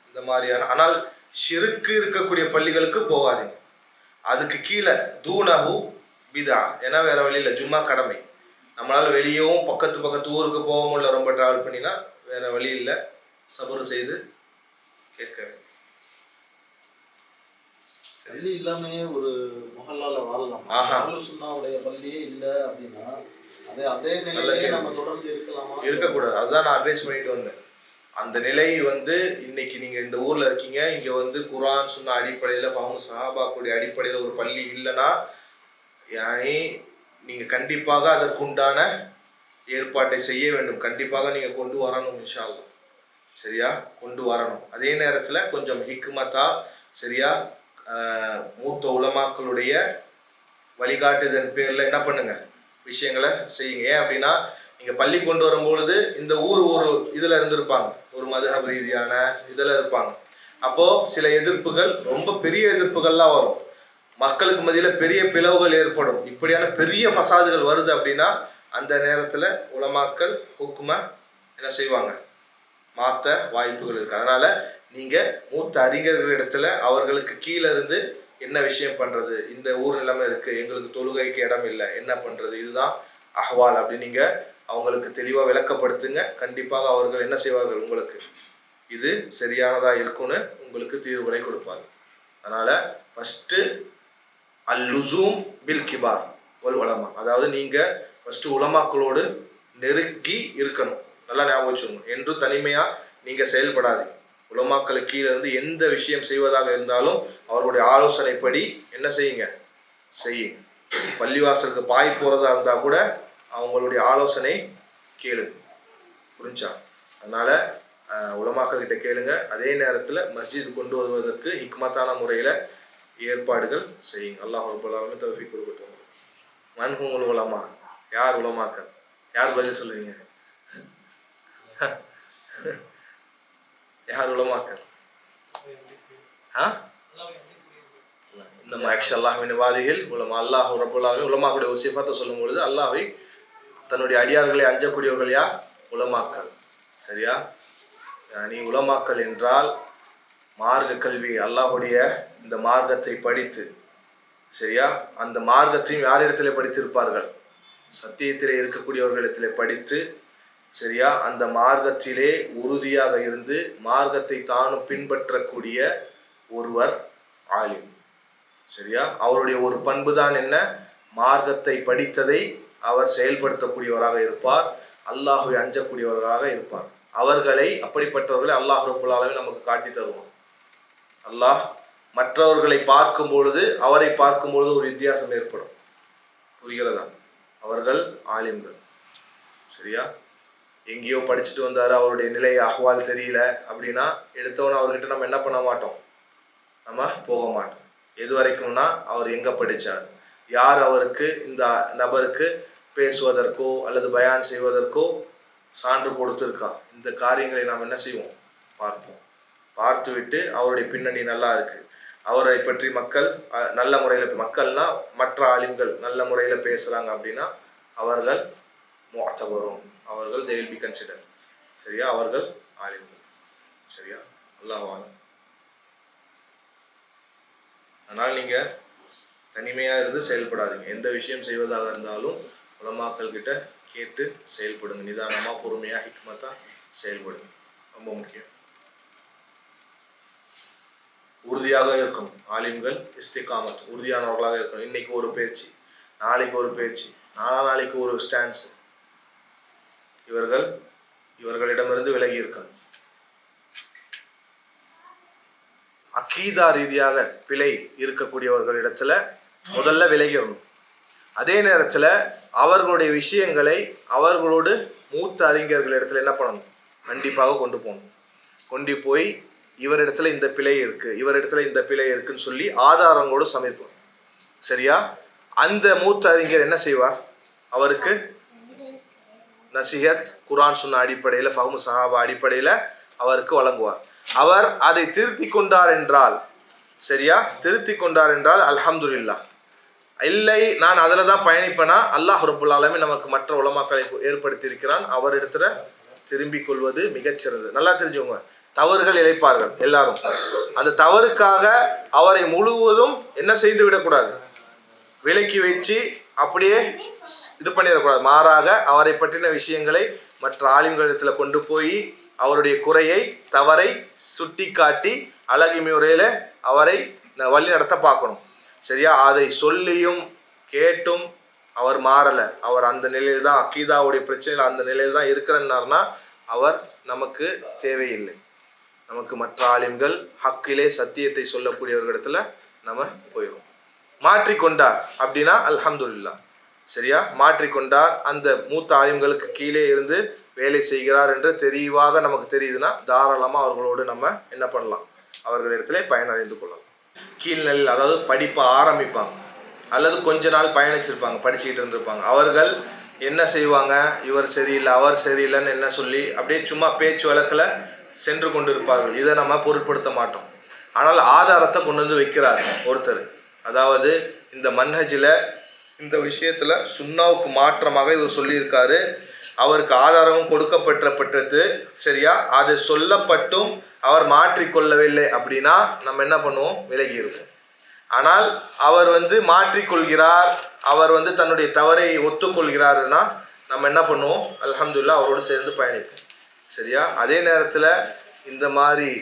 இந்த மாதிரியான, ஆனால் ஷிருக்கு இருக்கக்கூடிய பள்ளிகளுக்கு போகாதீங்க. அதுக்கு கீழே தூனஹு பிதா, ஏன்னா வேற வழி இல்லை, ஜும்மா கடமை. நம்மளால் வெளியவும் பக்கத்து ஊருக்கு போக முடியல, ரொம்ப ட்ராவல் பண்ணினா வேற வழி இல்லை, சபர் செய்து கேட்க வேண்டும். பள்ளி இல்லாமையே ஒரு மொஹல்லால வாழலாம். அஹ்லுஸ் சுன்னாவுடைய பள்ளியே இல்லை அப்படின்னா அதே நிலையிலே நம்ம தொடர்ந்து இருக்கலாமா? இருக்கக்கூடாது. அதுதான் நான் அட்வைஸ் பண்ணிட்டு வந்தேன். அந்த நிலை இன்னைக்கு நீங்கள் இந்த ஊரில் இருக்கீங்க, இங்கே குர்ஆன் சுன்னா அடிப்படையில் ஃபஹ்மு சஹாபாக்குடைய அடிப்படையில் ஒரு பள்ளி இல்லைன்னா நீங்கள் கண்டிப்பாக அதற்குண்டான ஏற்பாட்டை செய்ய வேண்டும். கண்டிப்பாக நீங்கள் கொண்டு வரணும் இன்ஷா அல்லாஹ். சரியா, கொண்டு வரணும். அதே நேரத்தில் கொஞ்சம் ஹிக்மத்தா சரியா மூத்த உலமாக்களுடைய வழிகாட்டுதன் பேரில் என்ன பண்ணுங்க, விஷயங்களை செய்யுங்க. ஏன் அப்படின்னா நீங்கள் பள்ளி கொண்டு வரும்பொழுது இந்த ஊர் ஒரு இதில் இருந்திருப்பாங்க, ஒரு மதுஹப் ரீதியான இதில் இருப்பாங்க. அப்போது சில எதிர்ப்புகள், ரொம்ப பெரிய எதிர்ப்புகள்லாம் வரும், மக்களுக்கு மத்தியில் பெரிய பிளவுகள் ஏற்படும். இப்படியான பெரிய ஃபசாதுகள் வருது அப்படின்னா அந்த நேரத்தில் உலமாக்கள் ஹுக்குமை என்ன செய்வாங்க, மாற்ற வாய்ப்புகள் இருக்குது. அதனால் நீங்கள் மூத்த அறிஞர்களிடத்துல அவர்களுக்கு கீழே இருந்து என்ன விஷயம் பண்ணுறது, இந்த ஊர் நிலைமை இருக்குது, எங்களுக்கு தொழுகைக்கு இடம் இல்லை, என்ன பண்ணுறது, இதுதான் அஹ்வால் அப்படின்னு நீங்கள் அவங்களுக்கு தெளிவாக விளக்கப்படுத்துங்க. கண்டிப்பாக அவர்கள் என்ன செய்வார்கள், உங்களுக்கு இது சரியானதாக இருக்குன்னு உங்களுக்கு தீர்வுகளை கொடுப்பாங்க. அதனால் ஃபஸ்ட்டு அல்லுசூம் பில் கிபார் வல் உலமா, அதாவது நீங்கள் ஃபஸ்ட்டு உலமாக்களோடு நெருக்கி இருக்கணும். நல்லா ஞாபகம் வச்சுக்கணும். என்றும் தனிமையாக நீங்கள் செயல்படாதீங்க. உலமாக்களுக்கு கீழே இருந்து எந்த விஷயம் செய்வதாக இருந்தாலும் அவர்களுடைய ஆலோசனைப்படி என்ன செய்யுங்க, செய்யுங்க. பள்ளிவாசலுக்கு பாய் போகிறதா இருந்தால் கூட அவங்களுடைய ஆலோசனை கேளுங்க. புரிஞ்சா? அதனால் உலமாக்கள் கிட்ட கேளுங்க. அதே நேரத்தில் மஸ்ஜித் கொண்டு வருவதற்கு ஹிக்மத்தான முறையில் ஏற்பாடுகள் செய்யுங்க. அல்லாஹ் ரப்பல் ஆலமீன் தௌஃபீக் கொடுக்கட்டும். மன்ஹுமுல் உலமா, யார் உலமாக்கள், யார் பதில் சொல்லுவீங்க? யார் உலமாக்கள்? இந்த அல்லாஹ்வின் வாதிகள் உலமா, அல்லாஹ் ரப்பல் ஆலமீன் உலமாக்களுடைய ஒரு சிஃபத்தை சொல்லும் பொழுது அல்லாஹ்வை தன்னுடைய அடியார்களை அஞ்சக்கூடியவர்கள் யார்? உலமாக்கள். சரியா? நீ உலமாக்கள் என்றால் மார்க்க கல்வி, அல்லாஹுடைய இந்த மார்க்கத்தை படித்து, சரியா, அந்த மார்க்கத்தையும் யாரிடத்திலே படித்திருப்பார்கள்? சத்தியத்திலே இருக்கக்கூடியவர்களிடத்திலே படித்து, சரியா, அந்த மார்க்கத்திலே உறுதியாக இருந்து மார்க்கத்தை தானும் பின்பற்றக்கூடிய ஒருவர் ஆலிம். சரியா, அவருடைய ஒரு பண்பு தான் என்ன, மார்க்கத்தை படித்ததை அவர் செயல்படுத்தக்கூடியவராக இருப்பார், அல்லாஹுவை அஞ்சக்கூடியவராக இருப்பார். அவர்களை, அப்படிப்பட்டவர்களை அல்லாஹ் ரப்பல் ஆலமீன் நமக்கு காட்டி தருவான். அல்லாஹ் மற்றவர்களை பார்க்கும் பொழுது, அவரை பார்க்கும் பொழுது ஒரு வித்தியாசம் ஏற்படும். புரிகிறதா? அவர்கள் ஆலிம்கள். சரியா, எங்கேயோ படிச்சுட்டு வந்தார், அவருடைய நிலை அஹ்வால் தெரியல அப்படின்னா எடுத்தவொன்னே அவர்கிட்ட நம்ம என்ன பண்ண மாட்டோம், நம்ம போக மாட்டோம். எது வரைக்கும்னா அவர் எங்கே படித்தார், யார் அவருக்கு, இந்த நபருக்கு பேசுவதற்கோ அல்லது பயான் செய்வதற்கோ சான்று கொடுத்துருக்கா, இந்த காரியங்களை நாம் என்ன செய்வோம், பார்ப்போம். பார்த்துவிட்டு அவருடைய பின்னணி நல்லா இருக்குது, அவரை பற்றி மக்கள் நல்ல முறையில், மக்கள்னா மற்ற ஆலிம்கள் நல்ல முறையில் பேசுகிறாங்க அப்படின்னா அவர்கள் முஅத்தபரும், அவர்கள் they will be considered. சரியா, அவர்கள் ஆலிம்கள். சரியா, அல்லாஹ் அலம். அதனால் நீங்கள் தனிமையாக இருந்து செயல்படாதீங்க. எந்த விஷயம் செய்வதாக இருந்தாலும் உலமாக்கள் கிட்ட கேட்டு செயல்படுங்க. நிதானமாக, பொறுமையாக, ஹிக்மத்தாக செயல்படுங்க. ரொம்ப முக்கியம். உறுதியாக இருக்கணும். ஆலிம்கள் இஸ்திகாமத், உறுதியானவர்களாக இருக்கணும். இன்னைக்கு ஒரு பேச்சு, நாளைக்கு ஒரு பேச்சு, நாளைக்கு ஒரு ஸ்டான்ஸ், இவர்களிடமிருந்து விலகி இருக்கணும். அகீதா ரீதியாக பிழை இருக்கக்கூடியவர்களிடத்துல முதல்ல விலகிடணும். அதே நேரத்தில் அவர்களுடைய விஷயங்களை அவர்களோடு மூத்த அறிஞர்களிடத்துல என்ன பண்ணணும், கண்டிப்பாக கொண்டு போகணும். கொண்டு போய் இவரிடத்துல இந்த பிழை இருக்குது, இவரிடத்துல இந்த பிழை இருக்குன்னு சொல்லி ஆதாரங்களோடு சமர்ப்பணும். சரியா, அந்த மூத்த அறிஞர் என்ன செய்வார், அவருக்கு நசிஹத் குர்ஆன் சுன்னா அடிப்படையில், ஃபஹ்மு சஹாபா அடிப்படையில் அவருக்கு வழங்குவார். அவர் அதை திருத்தி கொண்டார் என்றால், சரியா, திருத்தி கொண்டார் என்றால் அல்ஹம்துலில்லாஹ். இல்லை, நான் அதில் தான் பயணிப்பேனா, அல்லாஹ் ரப்புல் ஆலமீன் நமக்கு மற்ற உலமாக்களை ஏற்படுத்தி இருக்கிறான், அவரிடத்துல திரும்பிக் கொள்வது மிகச்சிறந்தது. நல்லா தெரிஞ்சுக்கோங்க, தவறுகள் இழைப்பார்கள் எல்லாரும், அந்த தவறுக்காக அவரை முழுவதும் என்ன செய்து விடக்கூடாது, விலக்கி வச்சு அப்படியே இது பண்ணிடக்கூடாது. மாறாக அவரை பற்றின விஷயங்களை மற்ற ஆலிம்களிடத்தில் கொண்டு போய் அவருடைய குறையை தவறை சுட்டி காட்டி அழகிய முறையில் அவரை வழி நடத்த பார்க்கணும். சரியா? அதை சொல்லியும் கேட்டும் அவர் மாறலை, அவர் அந்த நிலையில் தான் அக்கீதாவுடைய பிரச்சனையில் அந்த நிலையில் தான் இருக்கிறன்னார்னா அவர் நமக்கு தேவையில்லை. நமக்கு மற்ற ஆலிம்கள் ஹக்கிலே சத்தியத்தை சொல்லக்கூடியவர்களிடத்துல நம்ம போயிடும். மாற்றிக்கொண்டார் அப்படின்னா அல்ஹம்துலில்லாஹ். சரியா? மாற்றிக்கொண்டார், அந்த மூத்த ஆலிம்களுக்கு கீழே இருந்து வேலை செய்கிறார் என்று தெளிவாக நமக்கு தெரியுதுன்னா தாராளமாக அவர்களோடு நம்ம என்ன பண்ணலாம், அவர்களிடத்திலே பயனடைந்து கொள்ளலாம். கீழ்நிலையில் அதாவது படிப்பை ஆரம்பிப்பாங்க அல்லது கொஞ்ச நாள் பயணிச்சிருப்பாங்க, படிச்சுக்கிட்டு இருந்திருப்பாங்க. அவர்கள் என்ன செய்வாங்க, இவர் சரியில்லை அவர் சரியில்லைன்னு என்ன சொல்லி அப்படியே சும்மா பேச்சு வழக்கில் சென்று கொண்டு இருப்பார்கள். இதை நம்ம பொருட்படுத்த மாட்டோம். ஆனால் ஆதாரத்தை கொண்டு வந்து வைக்கிறார் ஒருத்தர். அதாவது இந்த மன்ஹஜில் இந்த விஷயத்தில் சுன்னாவுக்கு மாற்றமாக இவர் சொல்லியிருக்காரு, அவருக்கு ஆதாரமும் கொடுக்கப்பட்டது. சரியா? அது சொல்லப்பட்டும் அவர் மாற்றிக்கொள்ளவில்லை அப்படின்னா நம்ம என்ன பண்ணுவோம், விலகி இருப்போம். ஆனால் அவர் மாற்றிக்கொள்கிறார், அவர் தன்னுடைய தவறை ஒத்துக்கொள்கிறாருன்னா நம்ம என்ன பண்ணுவோம், அல்ஹம்துலில்லாஹ் அவரோடு சேர்ந்து பயணிப்போம். சரியா? அதே நேரத்தில் இந்த மாதிரி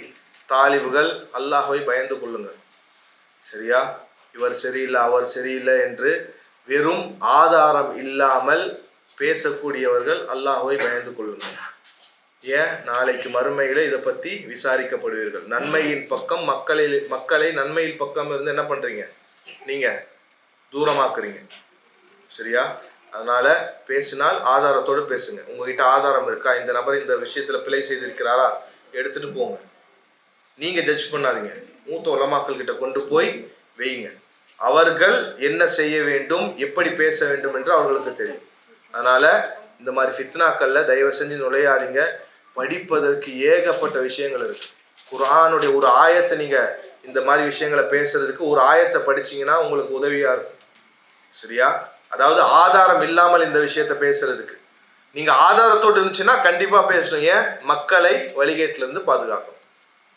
தாலிபுகள் அல்லாஹ்வை பயந்து கொள்ளுங்கள். சரியா? இவர் சரியில்லை அவர் சரியில்லை என்று வெறும் ஆதாரம் இல்லாமல் பேசக்கூடியவர்கள் அல்லாஹ்வை பயந்து கொள்ளுங்கள். ஏன், நாளைக்கு மறுமையில இதை பற்றி விசாரிக்கப்படுவீர்கள். நன்மையின் பக்கம் மக்களை நன்மையின் பக்கம் இருந்து என்ன பண்ணுறீங்க, நீங்கள் தூரமாக்குறீங்க. சரியா? அதனால் பேசினால் ஆதாரத்தோடு பேசுங்க. உங்ககிட்ட ஆதாரம் இருக்கா, இந்த நபர் இந்த விஷயத்தில் பிழை செய்திருக்கிறாரா, எடுத்துகிட்டு போங்க. நீங்கள் ஜட்ஜ் பண்ணாதீங்க, மூத்த உலமாக்கள் கிட்ட கொண்டு போய் வைங்க. அவர்கள் என்ன செய்ய வேண்டும், எப்படி பேச வேண்டும் என்று அவர்களுக்கு தெரியும். அதனால் இந்த மாதிரி ஃபித்னாக்களில் தயவு செஞ்சு நுழையாதீங்க. படிப்பதற்கு ஏகப்பட்ட விஷயங்கள் இருக்குது. குர்ஆனுடைய ஒரு ஆயத்தை நீங்கள் இந்த மாதிரி விஷயங்களை பேசுறதுக்கு ஒரு ஆயத்தை படிச்சிங்கன்னா உங்களுக்கு உதவியாக இருக்கும். சரியா? அதாவது ஆதாரம் இல்லாமல் இந்த விஷயத்தை பேசுறதுக்கு நீங்கள் ஆதாரத்தோடு இருந்துச்சுன்னா கண்டிப்பாக பேசணும். ஏன், மக்களை வழிகேட்டிலேருந்து பாதுகாக்கணும்.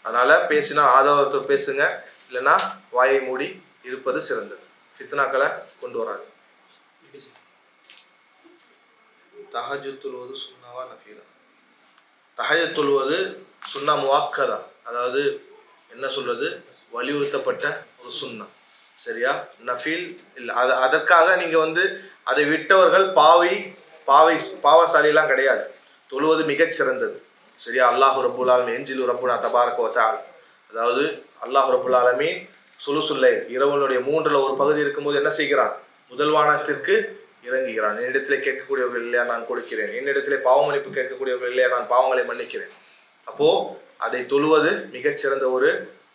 அதனால் பேசினால் ஆதாரத்தோடு பேசுங்க, இல்லைன்னா வாயை மூடி இருப்பது சிறந்தது. ஃபித்னாக்களை கொண்டு வராது. தஹஜ்ஜுத் தொழுவது சுன்னாவா நஃபீலா? தஹஜ்ஜுத் தொழுவது சுன்னா முஅக்கதா, அதாவது என்ன சொல்றது, வலியுறுத்தப்பட்ட ஒரு சுன்னா. சரியா? நஃபீல் இல்லை. அதற்காக நீங்கள் அதை விட்டவர்கள் பாவசாலிலாம் கிடையாது. தொழுவது மிகச்சிறந்தது. சரியா? அல்லாஹு ரப்புல் ஆலமீன் என்ஜிலு ரப்புனா தபாரக வ தஆலா, அதாவது அல்லாஹு ரப்புல் ஆலமீன் சுலுசுல்லை இரவனுடைய 1/3 பகுதி இருக்கும்போது என்ன செய்கிறான், முதல் வானத்திற்கு இறங்குகிறான். என்னிடத்திலே கேட்கக்கூடியவர்கள் இல்லையா நான் கொடுக்கிறேன், என்னிடத்திலே பாவமன்னிப்பு கேட்கக்கூடியவர்கள் இல்லையா நான் பாவங்களை மன்னிக்கிறேன். அப்போ அதை தொழுவது மிகச்சிறந்த ஒரு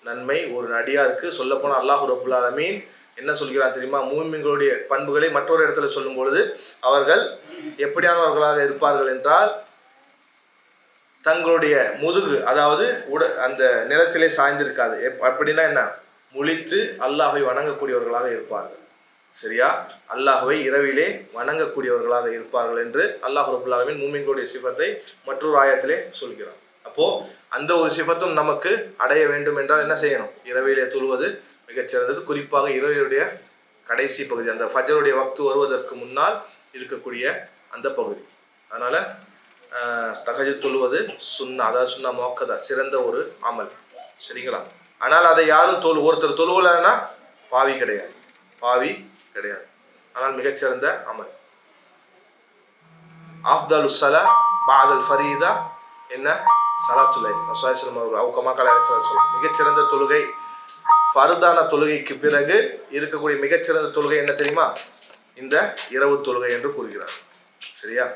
நன்மை. ஒரு அடியாருக்கு சொல்லப்போனால் அல்லாஹு ரப்புல் ஆலமீன் என்ன சொல்கிறான் தெரியுமா, மூமின்களுடைய பண்புகளை மற்றொரு இடத்துல சொல்லும் பொழுது அவர்கள் எப்படியானவர்களாக இருப்பார்கள் என்றால், தங்களுடைய முதுகு அதாவது அந்த நிலத்திலே சாய்ந்திருக்காது. அப்படின்னா என்ன, முழித்து அல்லாஹ்வை வணங்கக்கூடியவர்களாக இருப்பார்கள். சரியா? அல்லாஹ்வை இரவிலே வணங்கக்கூடியவர்களாக இருப்பார்கள் என்று அல்லாஹ் ரப்புல் ஆலமீன் மூமின்களுடைய சிஃபத்தை மற்றொரு ஆயத்திலே சொல்கிறார். அப்போ அந்த ஒரு சிஃபத்தும் நமக்கு அடைய வேண்டும் என்றால் என்ன செய்யணும், இரவிலே தொழுவது மிகச்சிறந்தது. குறிப்பாக இரவியுடைய கடைசி பகுதி, அந்த ஃபஜருடைய வக்து வருவதற்கு முன்னால் இருக்கக்கூடிய அந்த பகுதி. அதனால தஹஜ்ஜுத் தொழுவது சுன்னா, அதாவது சுன்னா முஅக்கதா, சிறந்த ஒரு அமல். சரிங்களா? ஆனால் அதை யாரும் ஒருத்தர் தொழுவலைன்னா பாவி கிடையாது. ஆனால் மிகச்சிறந்த அமல். ஆஃப்தலு ஸலா பஅதல் ஃபரீதா என்ன, ஸலாத்துல் லைல். ரசூலுல்லாஹி ஸல்லல்லாஹு அலைஹி வஸல்லம் சொல்றாங்க, மிகச்சிறந்த தொழுகை ஃபர்தான தொழுகைக்கு பிறகு இருக்கக்கூடிய மிகச்சிறந்த தொழுகை என்ன தெரியுமா, இந்த இரவு தொழுகை என்று கூறுகிறார். சரியா?